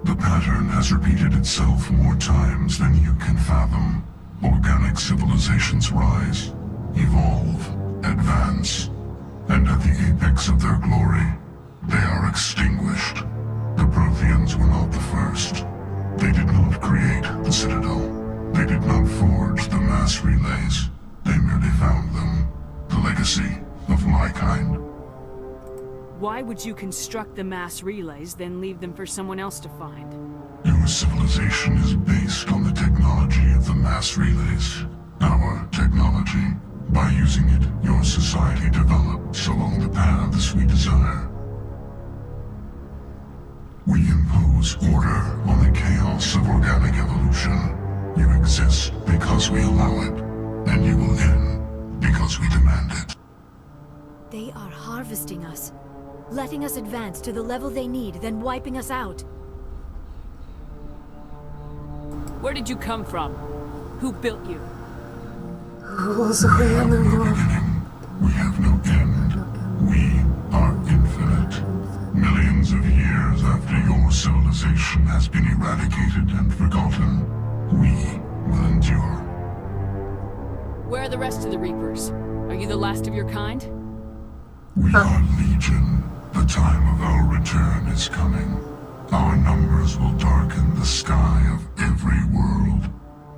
[SPEAKER 14] The pattern has repeated itself more times than you can fathom. Organic civilizations rise, evolve, advance, and at the apex of their glory, they are extinguished. The Protheans were not the first. They did not create the Citadel. They did not forge the mass relays. They merely found them, the legacy of my kind.
[SPEAKER 4] Why would you construct the mass relays, then leave them for someone else to find?
[SPEAKER 14] Your civilization is based on the technology of the mass relays. Our technology. By using it, your society develops along the paths we desire. We impose order on the chaos of organic evolution. You exist because we allow it, and you will end because we demand it.
[SPEAKER 5] They are harvesting us, letting us advance to the level they need, then wiping us out.
[SPEAKER 4] Where did you come from? Who built you?
[SPEAKER 1] Голос охуенный у него.
[SPEAKER 14] We have no end. We are infinite. Millions of years after your civilization has been eradicated and forgotten, we will endure.
[SPEAKER 4] Where are the rest of the Reapers? Are you the last of your kind?
[SPEAKER 14] We are legion. The time of our return is coming. Our numbers will darken the sky of every world.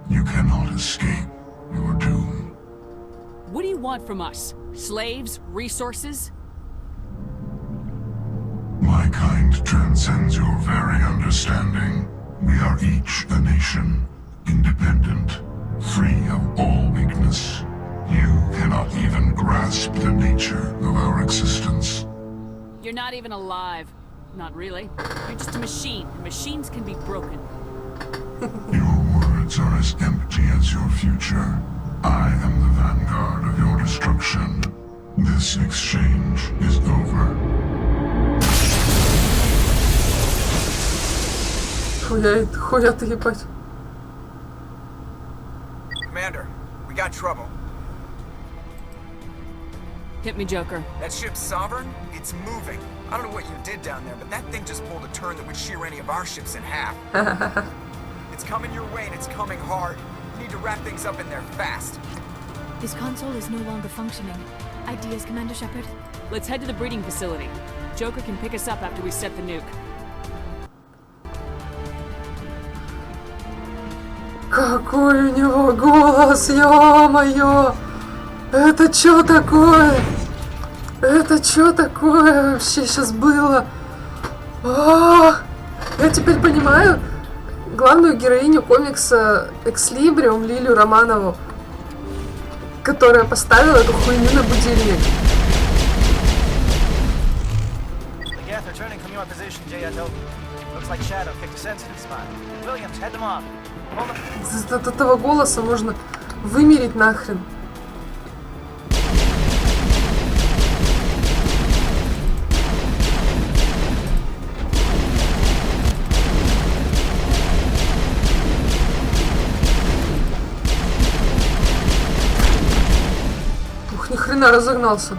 [SPEAKER 14] You cannot escape your doom.
[SPEAKER 4] What do you want from us? Slaves? Resources?
[SPEAKER 14] My kind transcends your very understanding. We are each a nation, independent, free of all weakness. You cannot even grasp the nature of our existence.
[SPEAKER 4] You're not even alive. Not really. You're just a machine, and machines can be broken.
[SPEAKER 14] Your words are as empty as your future. I am the vanguard of your destruction. This exchange is over.
[SPEAKER 1] Хуя ты ебать.
[SPEAKER 2] Commander, we got trouble.
[SPEAKER 4] Hit me, Joker.
[SPEAKER 2] That ship's Sovereign? It's moving. I don't know what you did down there, but that thing just pulled a turn that would shear any of our ships in half. It's coming your way and it's coming hard. You need to wrap things up in there fast.
[SPEAKER 5] This console is no longer functioning. Ideas, Commander Shepard?
[SPEAKER 4] Let's head to the breeding facility. Joker can pick us up after we set the nuke.
[SPEAKER 1] Какой у него голос, ё-моё! Это чё такое? Это чё такое вообще сейчас было? Я теперь понимаю главную героиню комикса Экслибриум Лилию Романову, которая поставила эту хуйню на будильник. От этого голоса можно вымереть нахрен. хрена разогнался?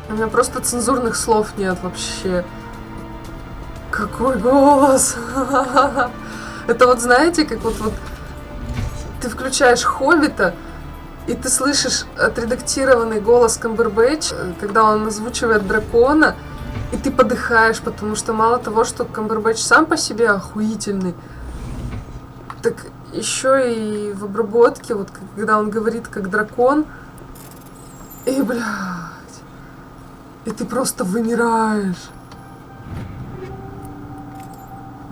[SPEAKER 1] У меня просто цензурных слов нет вообще. Какой голос! Это вот знаете, как вот ты включаешь «Хоббита», и ты слышишь отредактированный голос Камбербэтч, когда он озвучивает дракона, и ты подыхаешь, потому что мало того, что Камбербэтч сам по себе охуительный, так еще и в обработке, вот когда он говорит как дракон, и, блядь, и ты просто вымираешь.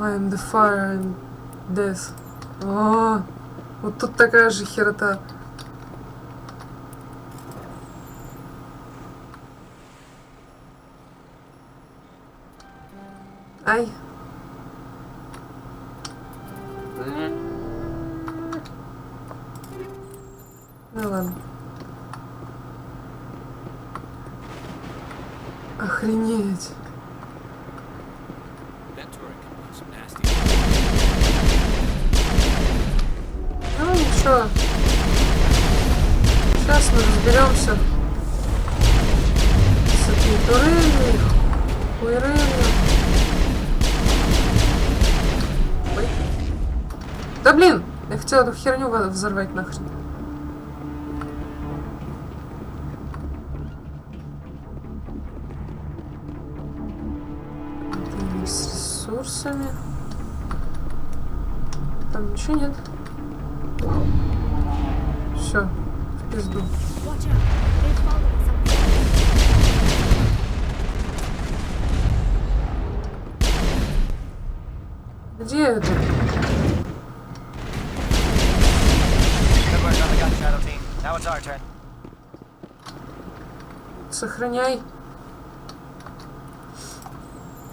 [SPEAKER 1] I am the fire and death. Вот тут такая же херота. Ай. Ну ладно. Охренеть. Ну ничего. Сейчас мы разберемся с этой турелью, хуйрелью. Ой. Да блин! Я хотела эту херню взорвать нахрен. Это с ресурсами. Там ничего нет. Все, в пизду. Где это? Сохраняй.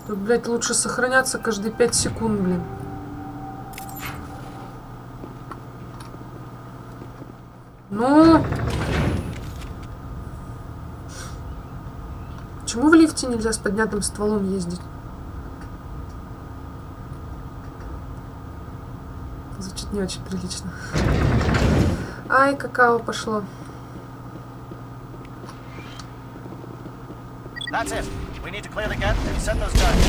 [SPEAKER 1] Тут, блядь, лучше сохраняться каждые 5 секунд, блин. Ну? Почему в лифте нельзя с поднятым стволом ездить? Звучит не очень прилично. Ай, какао пошло.
[SPEAKER 6] That's it. We need to clear the gap and set those guards.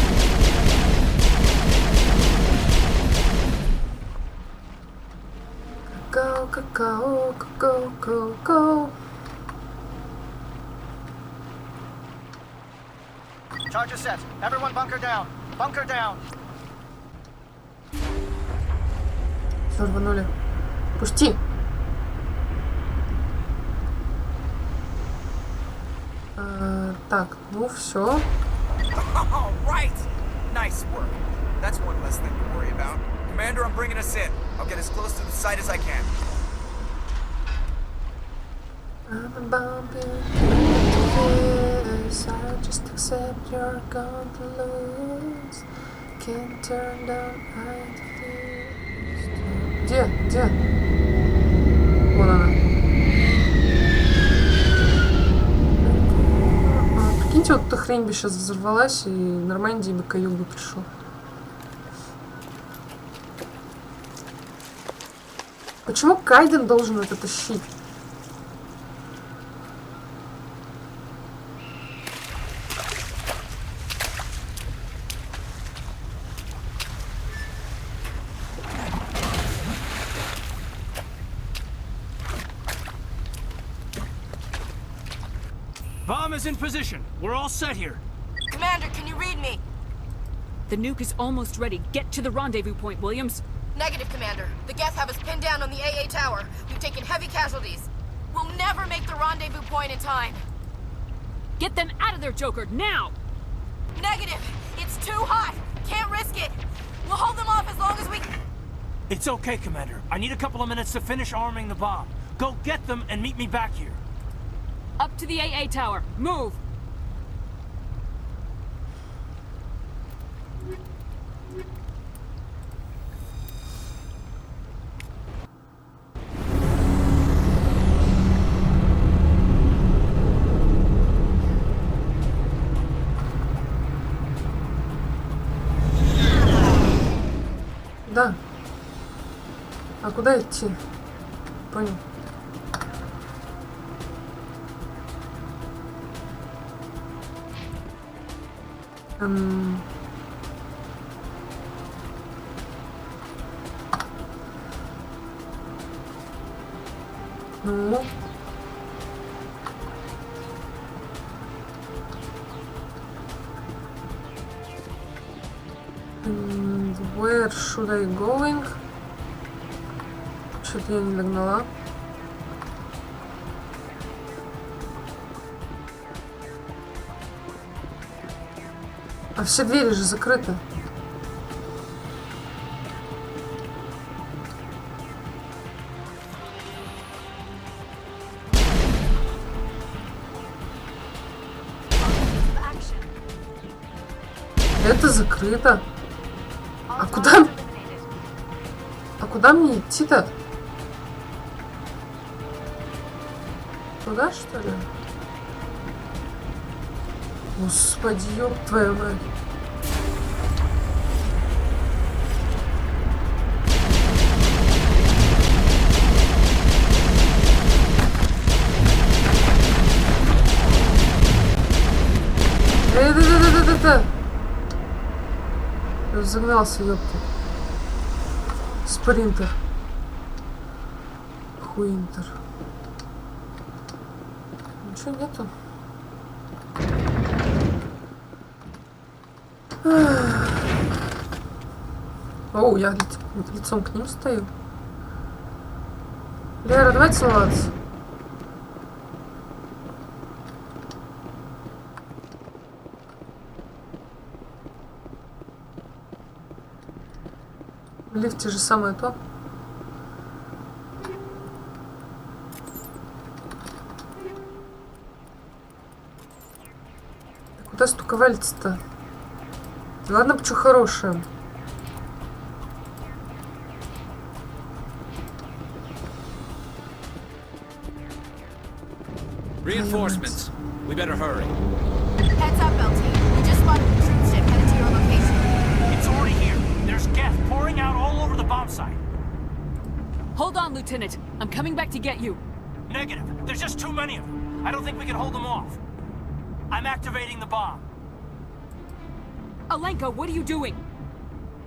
[SPEAKER 1] Go, go, go, go, go.
[SPEAKER 6] Charge is set. Everyone bunker down. Bunker down.
[SPEAKER 1] Все, рванули. Пусти. Так, ну все.
[SPEAKER 2] All right. Nice work. That's one less thing to worry about. Commander, I'm bringing us in. I'll get as close to the site as I can.
[SPEAKER 1] I'm a bumping this. I just accept you're going to lose. Can't turn down Где? Вон она. Прикиньте, вот эта хрень бы сейчас взорвалась, и нормальный бы каюк бы пришел. Почему Кайден должен это тащить?
[SPEAKER 3] Bomb is in position. We're all set here.
[SPEAKER 10] Commander, can you read me?
[SPEAKER 4] The nuke is almost ready. Get to the rendezvous point, Williams.
[SPEAKER 10] Negative, Commander. The Geth have us pinned down on the AA tower. We've taken heavy casualties. We'll never make the rendezvous point in time.
[SPEAKER 4] Get them out of there, Joker, now!
[SPEAKER 10] Negative! It's too hot! Can't risk it! We'll hold them off as long as we...
[SPEAKER 3] It's okay, Commander. I need a couple of minutes to finish arming the bomb. Go get them and meet me back here.
[SPEAKER 4] Up to the AA tower. Move!
[SPEAKER 1] Куда? А куда идти? Понял. Ну. Where should I going? Что-то я не догнала. А все двери же закрыты. Это закрыто. А куда? А куда мне идти-то? Туда, что ли? Господи, ёб твою мать. Да-да-да-да-да-да. Разогнался, ёпта. Спринтер. Хуинтер. Ничего нету. Оу, я лицом к ним стою. Лера, давай целоваться. В лифте же самое то. Куда столько валится-то? Ладно, почему хорошее.
[SPEAKER 11] Reinforcements. We better hurry.
[SPEAKER 10] Heads up, LT. We just spotted a troop ship headed to your location.
[SPEAKER 3] It's already here. There's gas pouring out all over the bomb site.
[SPEAKER 4] Hold on, Lieutenant. I'm coming back to get you.
[SPEAKER 3] Negative. There's just too many of them. I don't think we can hold them off. I'm activating the bomb.
[SPEAKER 4] Alenka, what are you doing?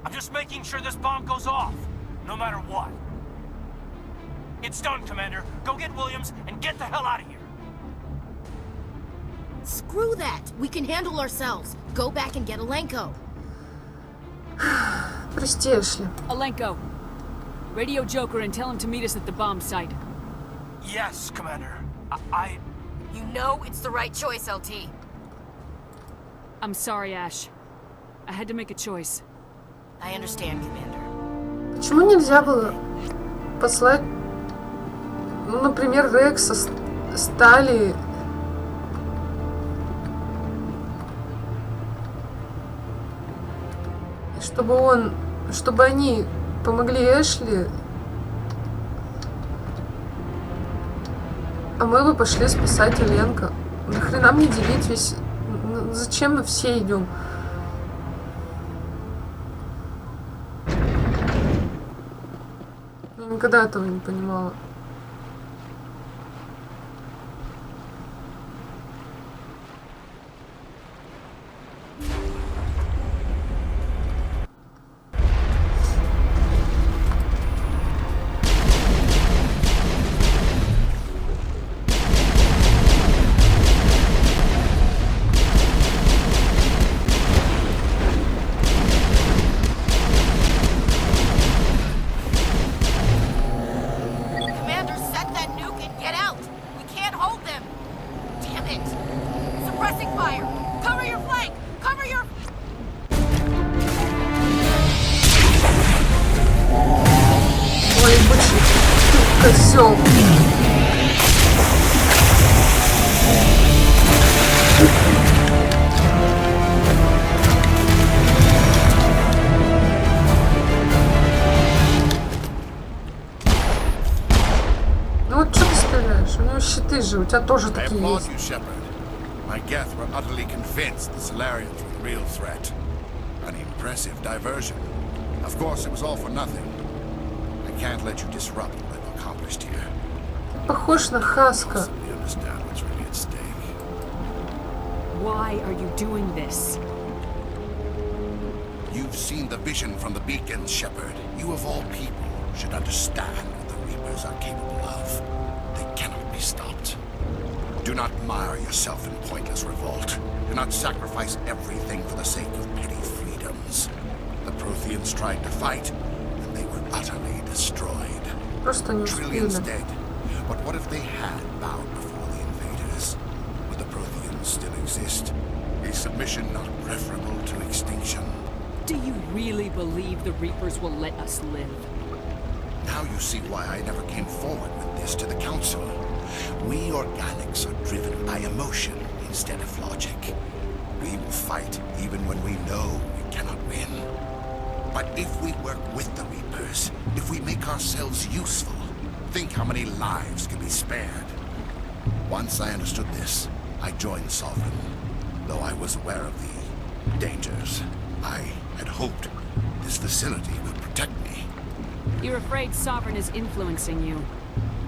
[SPEAKER 3] I'm just making sure this bomb goes off, no matter what. It's done, Commander. Go get Williams and get the hell out of here.
[SPEAKER 10] Screw that. We can handle ourselves. Go back and get Alenko.
[SPEAKER 1] Прости, Эшли.
[SPEAKER 4] Alenko, radio Joker and tell him to meet us at the bomb site.
[SPEAKER 3] Yes, Commander.
[SPEAKER 10] You know it's the right choice, LT.
[SPEAKER 4] I'm sorry, Ash. I had to make a choice.
[SPEAKER 10] I understand, Commander.
[SPEAKER 1] Почему нельзя было послать, ну, например, Рекса, Стали, чтобы они помогли Эшли, а мы бы пошли спасать Аленка. Нахрена мне делить весь... Зачем мы все идем? Я никогда этого не понимала. Козёл. Ну вот что ты стреляешь? У него щиты же, у тебя тоже такие есть.
[SPEAKER 15] My Geth were utterly convinced the Solarians were the real threat. An impressive diversion. Of course, it was all for nothing. I can't let you disrupt what I've accomplished here.
[SPEAKER 1] Похож на Хаска.
[SPEAKER 15] You understand what's really at stake.
[SPEAKER 4] Why are you doing this?
[SPEAKER 15] You've seen the vision from the beacons, Shepard. You of all people should understand what the Reapers are capable of. They cannot be stopped. Do not mire yourself in pointless revolt. Do not sacrifice everything for the sake of petty freedoms. The Protheans tried to fight, and they were utterly destroyed.
[SPEAKER 1] Просто не
[SPEAKER 15] Trillions
[SPEAKER 1] успели.
[SPEAKER 15] dead. But what if they had bowed before the invaders? Would the Protheans still exist? Is submission not preferable to extinction?
[SPEAKER 4] Do you really believe the Reapers will let us live?
[SPEAKER 15] Now you see why I never came forward with this to the Council. We organics are driven by emotion instead of logic. We will fight even when we know we cannot win. But if we work with the Reapers, if we make ourselves useful, think how many lives can be spared. Once I understood this, I joined Sovereign, though I was aware of the dangers. I had hoped this facility would protect me.
[SPEAKER 4] You're afraid Sovereign is influencing you.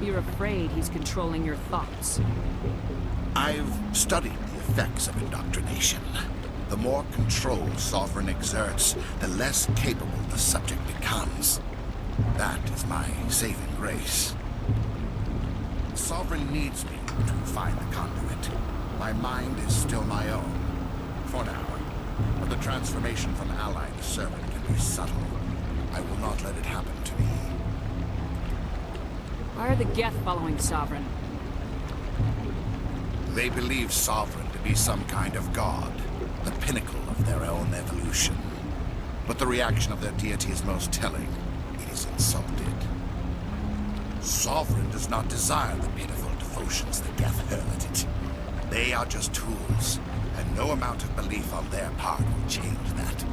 [SPEAKER 4] You're afraid he's controlling your thoughts.
[SPEAKER 15] I've studied the effects of indoctrination. The more control Sovereign exerts, the less capable the subject becomes. That is my saving grace. Sovereign needs me to find the conduit. My mind is still my own, for now. But the transformation from ally to servant can be subtle. I will not let it happen to me.
[SPEAKER 4] Why are the Geth following Sovereign?
[SPEAKER 15] They believe Sovereign to be some kind of god, the pinnacle of their own evolution. But the reaction of their deity is most telling. It is insulted. Sovereign does not desire the pitiful devotions the Geth hurl at it. They are just tools, and no amount of belief on their part will change that.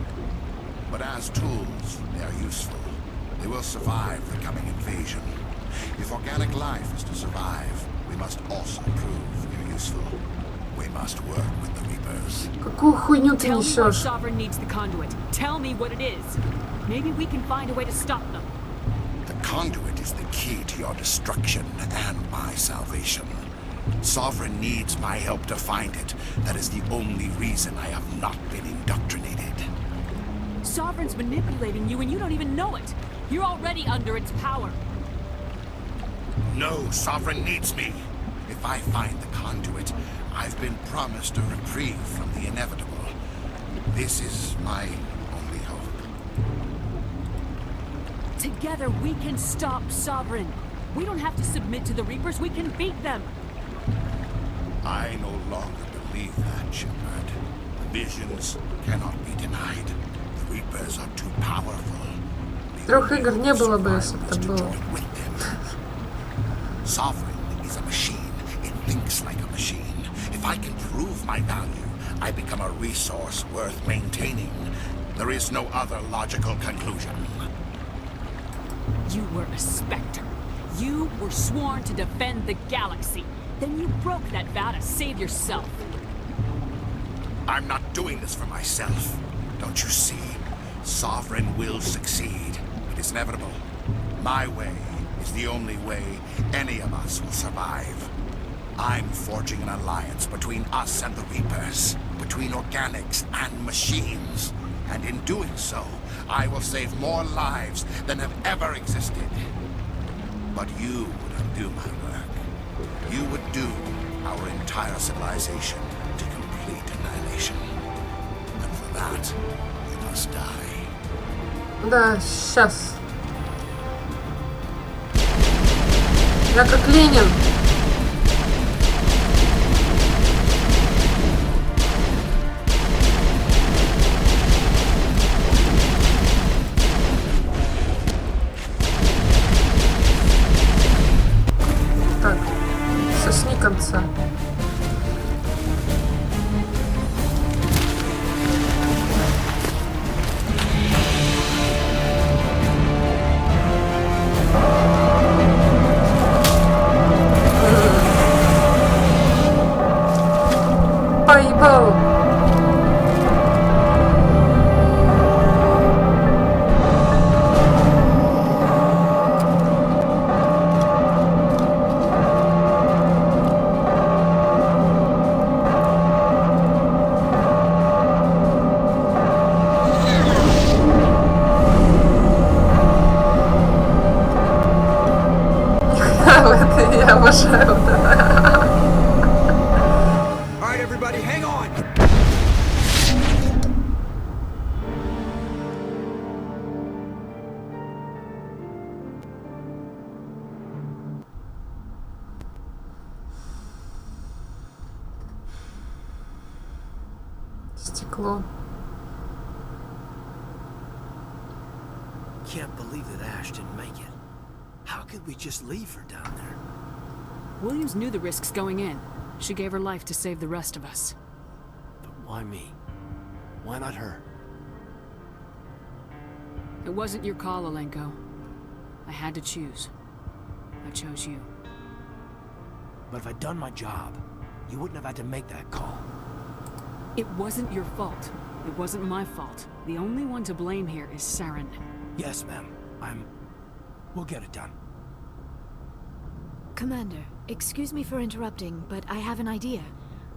[SPEAKER 15] But as tools, they are useful. They will survive the coming invasion. If organic life is to survive, we must also prove we're useful. We must work with the Reapers.
[SPEAKER 1] Какую хуйню ты
[SPEAKER 4] Tell me why
[SPEAKER 1] несешь?
[SPEAKER 4] Sovereign needs the conduit. Tell me what it is. Maybe we can find a way to stop them.
[SPEAKER 15] The conduit is the key to your destruction and my salvation. Sovereign needs my help to find it. That is the only reason I have not been indoctrinated.
[SPEAKER 4] Sovereign's manipulating you and you don't even know it. You're already under its power.
[SPEAKER 15] No, Sovereign needs me. If I find the conduit, I've been promised a reprieve from the inevitable. This is my only hope.
[SPEAKER 4] Together we can stop Sovereign. We don't have to submit to the Reapers, we can beat them.
[SPEAKER 15] I no longer believe that, Shepard. Visions cannot be denied. The Reapers are too powerful.
[SPEAKER 1] 3 игр не было бы, если бы так было.
[SPEAKER 15] Sovereign is a machine. It thinks like a machine. If I can prove my value, I become a resource worth maintaining. There is no other logical conclusion.
[SPEAKER 4] You were a Spectre. You were sworn to defend the galaxy. Then you broke that vow to save yourself.
[SPEAKER 15] I'm not doing this for myself. Don't you see? Sovereign will succeed. It is inevitable. My way is the only way any of us will survive. I'm forging an alliance between us and the Reapers, between organics and machines. And in doing so, I will save more lives than have ever existed. But you would undo my work. You would doom our entire civilization to complete annihilation. And for that, you must die.
[SPEAKER 1] Да, сейчас. Я как Ленин. Так, сосни конца. обожаю вот это.
[SPEAKER 2] All right, everybody, hang on.
[SPEAKER 1] Стекло.
[SPEAKER 16] Can't believe that Ash didn't make it. How could we just leave her down there?
[SPEAKER 4] Williams knew the risks going in. She gave her life to save the rest of us.
[SPEAKER 16] But why me? Why not her?
[SPEAKER 4] It wasn't your call, Alenko. I had to choose. I chose you.
[SPEAKER 16] But if I'd done my job, you wouldn't have had to make that call.
[SPEAKER 4] It wasn't your fault. It wasn't my fault. The only one to blame here is Saren.
[SPEAKER 16] Yes, ma'am. We'll get it done.
[SPEAKER 5] Commander, excuse me for interrupting, but I have an idea.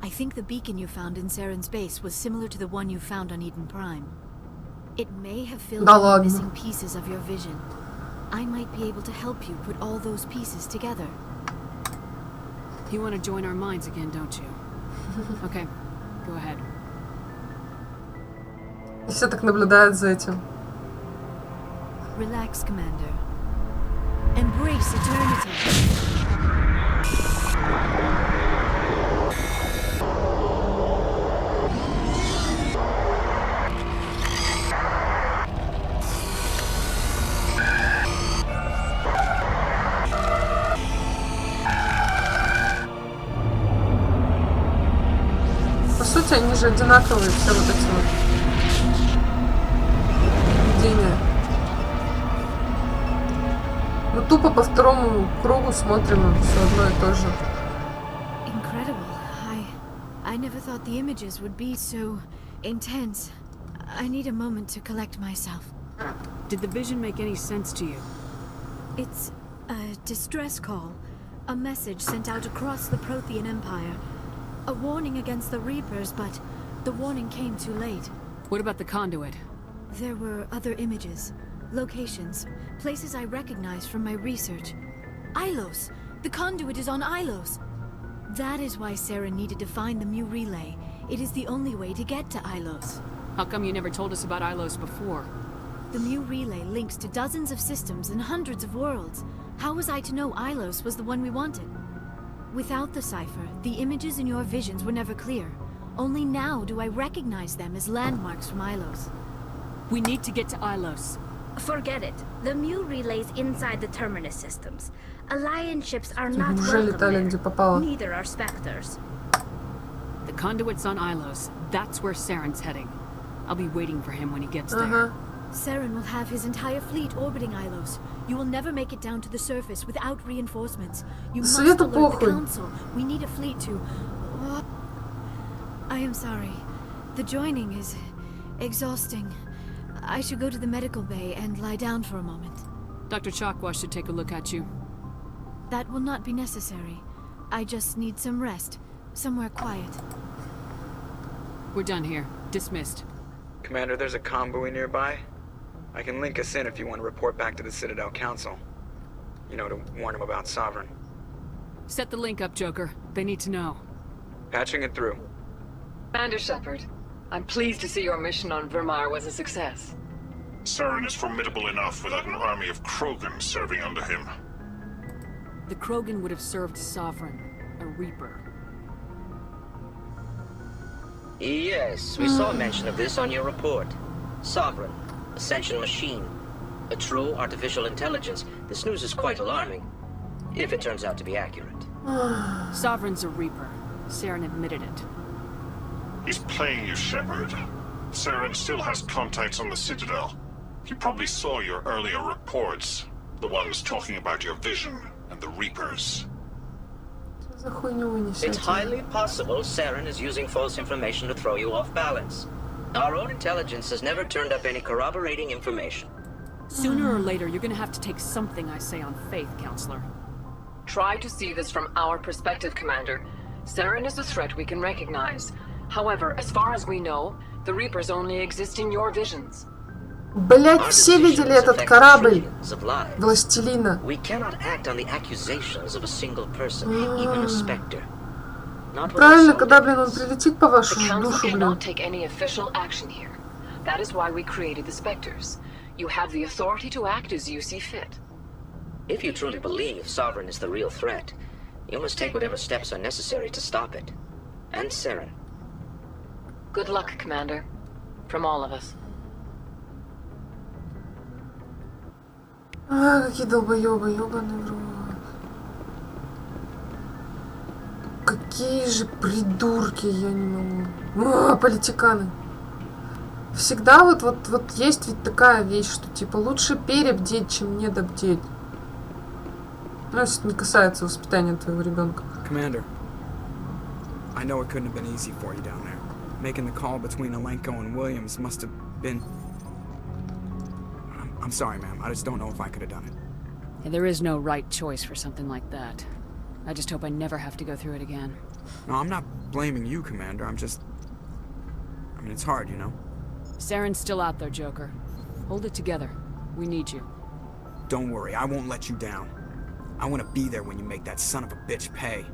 [SPEAKER 5] I think the beacon you found in Saren's base was similar to the one you found on Eden Prime. It may have filled in the missing pieces of your vision. I might be able to help you put all those pieces together.
[SPEAKER 4] You want to join our minds again, don't you? Okay, go ahead.
[SPEAKER 1] Все так наблюдают за этим.
[SPEAKER 5] Relax, Commander. Embrace eternity.
[SPEAKER 1] По сути, они же одинаковые, все вот эти вот видения. Мы тупо по второму кругу смотрим все одно и то же.
[SPEAKER 5] Incredible. I never thought the images would be so intense. I need a moment to collect myself.
[SPEAKER 4] Did the vision make any sense to you?
[SPEAKER 5] It's a distress call. A message sent out across the Prothean Empire. A warning against the Reapers, but the warning came too late.
[SPEAKER 4] What about the conduit?
[SPEAKER 5] There were other images, locations, places I recognized from my research. Ilos! The conduit is on Ilos! That is why Sarah needed to find the Mu relay. It is the only way to get to Ilos.
[SPEAKER 4] How come you never told us about Ilos before?
[SPEAKER 5] The Mu relay links to dozens of systems and hundreds of worlds. How was I to know Ilos was the one we wanted? Without the cipher, the images in your visions were never clear. Only now do I recognize them as landmarks from Ilos.
[SPEAKER 4] We need to get to Ilos.
[SPEAKER 17] Forget it. The Mu relay's inside the Terminus systems. Alliance ships are not
[SPEAKER 1] Уже летали, где попало.
[SPEAKER 17] Neither are Spectres.
[SPEAKER 4] The conduit's on Ilos. That's where Saren's heading. I'll be waiting for him when he gets there.
[SPEAKER 5] Saren will have his entire fleet orbiting Ilos. You will never make it down to the surface without reinforcements. You must alert the Council. We need a fleet to... I am sorry. The joining is exhausting. I should go to the medical bay and lie down for a moment.
[SPEAKER 4] Dr. Chakwa should take a look at you.
[SPEAKER 5] That will not be necessary. I just need some rest. Somewhere quiet.
[SPEAKER 4] We're done here. Dismissed.
[SPEAKER 2] Commander, there's a convoy nearby. I can link us in if you want to report back to the Citadel Council. You know, to warn them about Sovereign.
[SPEAKER 4] Set the link up, Joker. They need to know.
[SPEAKER 2] Patching it through.
[SPEAKER 18] Commander Shepard, I'm pleased to see your mission on Vermeier was a success.
[SPEAKER 14] Saren is formidable enough without an army of Krogan serving under him.
[SPEAKER 4] The Krogan would have served Sovereign, a Reaper.
[SPEAKER 19] Yes, we saw mention of this on your report. Sovereign, Ascension machine. A true artificial intelligence. This news is quite alarming, if it turns out to be accurate.
[SPEAKER 4] Sovereign's a Reaper. Saren admitted it.
[SPEAKER 14] He's playing you, Shepard. Saren still has contacts on the Citadel. He probably saw your earlier reports. The ones talking about your vision and the Reapers.
[SPEAKER 19] It's highly possible Saren is using false information to throw you off balance. Our own intelligence has never turned up any corroborating information.
[SPEAKER 4] Sooner or later, you're gonna have to take something I say on faith, Counselor.
[SPEAKER 18] Try to see this from our perspective, Commander. Saren is a threat we can recognize. However, as far as we know, the Reapers only exist in your visions.
[SPEAKER 1] Блять, все видели этот корабль Властелина. Правильно, когда, блин, он прилетит по вашу душу, блин.
[SPEAKER 18] That is why we created the Spectres. You have the authority to act as you see fit.
[SPEAKER 19] If you truly believe Sovereign is the real threat, you must take whatever steps are necessary to stop it. And Saren.
[SPEAKER 18] Good luck, Commander. From all of us.
[SPEAKER 1] А, какие долбоёбы, ёбаный в рот. Какие же придурки, я не могу. А, политиканы. Всегда вот есть ведь такая вещь, что типа лучше перебдеть, чем недобдеть. Ну, если это не касается воспитания твоего ребенка.
[SPEAKER 2] Commander, I know it couldn't have been easy for you down there. Making the call between Alenko and Williams must have been... I'm sorry, ma'am. I just don't know if I could have done it.
[SPEAKER 4] Yeah, there is no right choice for something like that. I just hope I never have to go through it again.
[SPEAKER 2] No, I'm not blaming you, Commander. I'm just... I mean, it's hard, you know?
[SPEAKER 4] Saren's still out there, Joker. Hold it together. We need you.
[SPEAKER 2] Don't worry, I won't let you down. I want to be there when you make that son of a bitch pay.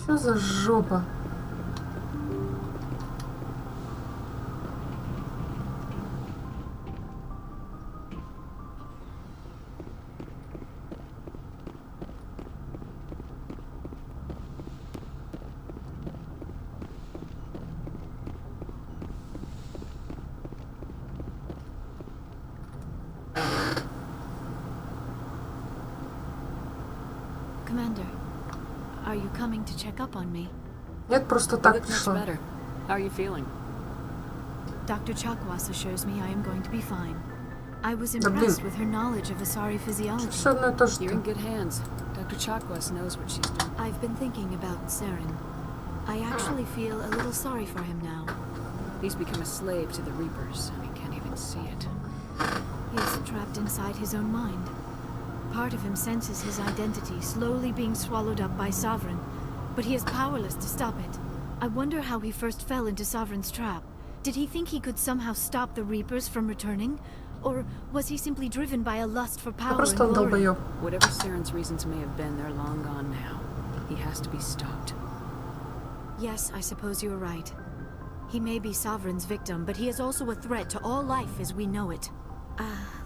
[SPEAKER 1] Что за жопа?
[SPEAKER 5] Commander, are you coming to check up on me?
[SPEAKER 1] Нет, просто так пришла.
[SPEAKER 4] How are you feeling?
[SPEAKER 5] Dr. Chakwas assures me I am going to be fine. I was impressed with her knowledge of Asari physiology.
[SPEAKER 4] You're in good hands. Dr. Chakwas knows what she's doing.
[SPEAKER 5] I've been thinking about Saren. I actually feel a little sorry for him now.
[SPEAKER 4] He's become a slave to the Reapers, and he can't even see it.
[SPEAKER 5] He's trapped inside his own mind. Part of him senses his identity slowly being swallowed up by Sovereign, but he is powerless to stop it. I wonder how he first fell into Sovereign's trap. Did he think he could somehow stop the Reapers from returning? Or was he simply driven by a lust for power and glory?
[SPEAKER 4] Whatever Saren's reasons may have been, they're long gone now. He has to be stopped.
[SPEAKER 5] Yes, I suppose you're right. He may be Sovereign's victim, but he is also a threat to all life as we know it.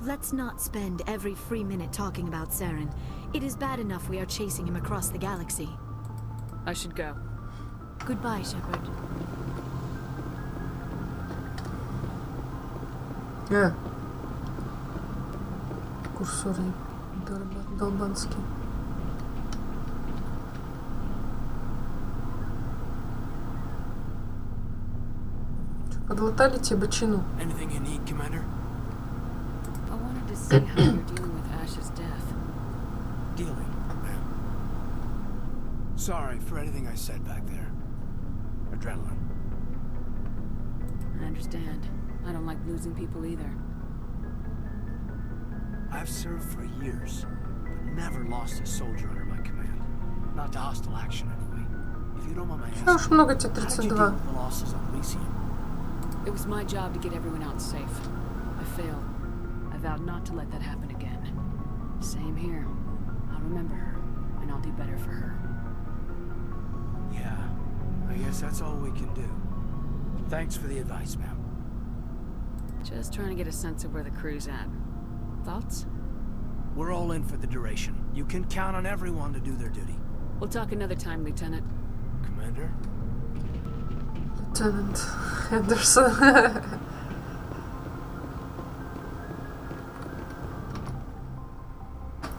[SPEAKER 5] Let's not spend every free minute talking about Saren. It is bad enough we are chasing him across the galaxy.
[SPEAKER 4] I should go.
[SPEAKER 5] Goodbye, Shepard.
[SPEAKER 1] Курсор долбанский. Подлатали тебе бочину.
[SPEAKER 16] Anything you need, Commander?
[SPEAKER 4] I wanted to see how you're dealing with Ash's death.
[SPEAKER 16] Dealing, ma'am. Sorry for anything I said back there. Adrenaline.
[SPEAKER 4] I understand. I don't like losing people either.
[SPEAKER 16] I've served for years, but never lost a soldier under my command. Not to hostile action, anyway. If you don't mind my asking,
[SPEAKER 1] уж много тебе,
[SPEAKER 16] how did you
[SPEAKER 1] 32.
[SPEAKER 16] deal with the losses on Elysium?
[SPEAKER 4] It was my job to get everyone out safe. I failed. I vowed not to let that happen again. Same here. I'll remember her, and I'll do better for her.
[SPEAKER 16] Yeah, I guess that's all we can do. Thanks for the advice, ma'am.
[SPEAKER 4] Just trying to get a sense of where the crew's at. Thoughts?
[SPEAKER 16] We're all in for the duration. You can count on everyone to do their duty.
[SPEAKER 4] We'll talk another time, Lieutenant.
[SPEAKER 16] Commander?
[SPEAKER 1] Lieutenant Henderson.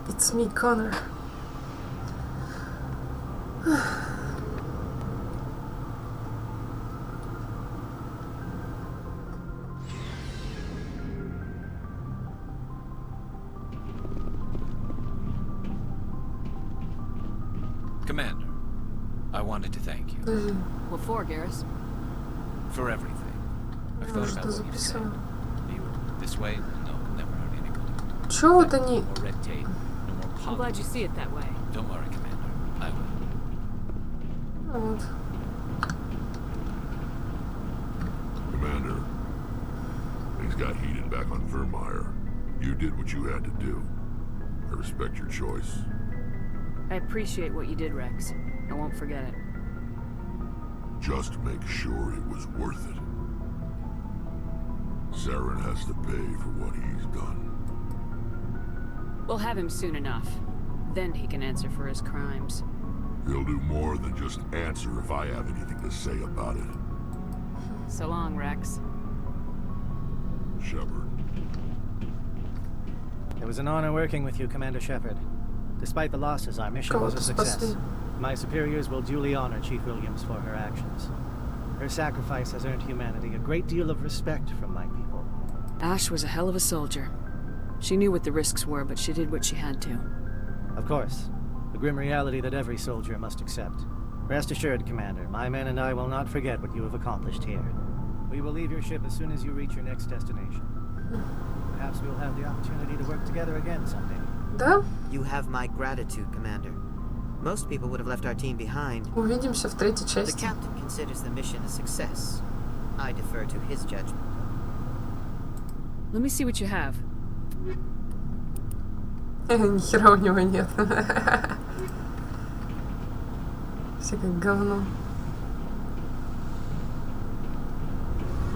[SPEAKER 1] It's me, Connor.
[SPEAKER 11] Commander, I wanted to thank you.
[SPEAKER 4] What for, Garrus?
[SPEAKER 11] For everything. I've thought about what you said. You were this way? No, never heard anybody.
[SPEAKER 1] Чё вот они...
[SPEAKER 11] More red tape,
[SPEAKER 4] I'm glad you see it that way.
[SPEAKER 11] Don't worry, Commander. I will.
[SPEAKER 1] Вот.
[SPEAKER 7] Commander, things got heated back on Vermaier. You did what you had to do. I respect your choice.
[SPEAKER 4] I appreciate what you did, Rex. I won't forget it.
[SPEAKER 7] Just make sure it was worth it. Saren has to pay for what he's done.
[SPEAKER 4] We'll have him soon enough. Then he can answer for his crimes.
[SPEAKER 7] He'll do more than just answer if I have anything to say about it.
[SPEAKER 4] So long, Rex.
[SPEAKER 7] Shepard.
[SPEAKER 6] It was an honor working with you, Commander Shepard. Despite the losses, our mission was a success. My superiors will duly honor Chief Williams for her actions. Her sacrifice has earned humanity a great deal of respect from my people.
[SPEAKER 4] Ash was a hell of a soldier. She knew what the risks were, but she did what she had to.
[SPEAKER 6] Of course. The grim reality that every soldier must accept. Rest assured, Commander, my men and I will not forget what you have accomplished here. We will leave your ship as soon as you reach your next destination. Perhaps we'll have the opportunity to work together again someday.
[SPEAKER 1] Да?
[SPEAKER 8] You have my gratitude, Commander. Most people would have left our team behind.
[SPEAKER 1] Увидимся в третьей
[SPEAKER 8] The
[SPEAKER 1] части.
[SPEAKER 8] captain considers the mission a success. I defer to his judgment.
[SPEAKER 4] Let me see what you have.
[SPEAKER 1] Ни хера у него нет. Все как говно.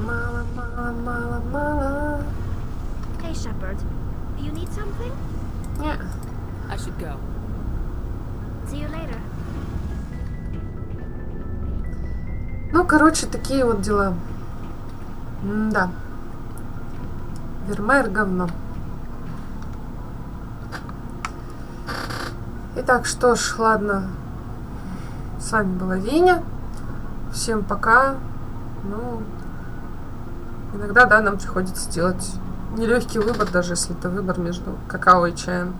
[SPEAKER 1] Мало, мало, мало, мало.
[SPEAKER 17] Hey, Shepard. You need something?
[SPEAKER 1] Yeah.
[SPEAKER 4] I should go.
[SPEAKER 17] See you later.
[SPEAKER 1] Ну, короче, такие вот дела. Да. Вермайр говно. Итак, что ж, ладно. С вами была Веня. Всем пока. Ну, иногда, да, нам приходится делать нелегкий выбор, даже если это выбор между какао и чаем.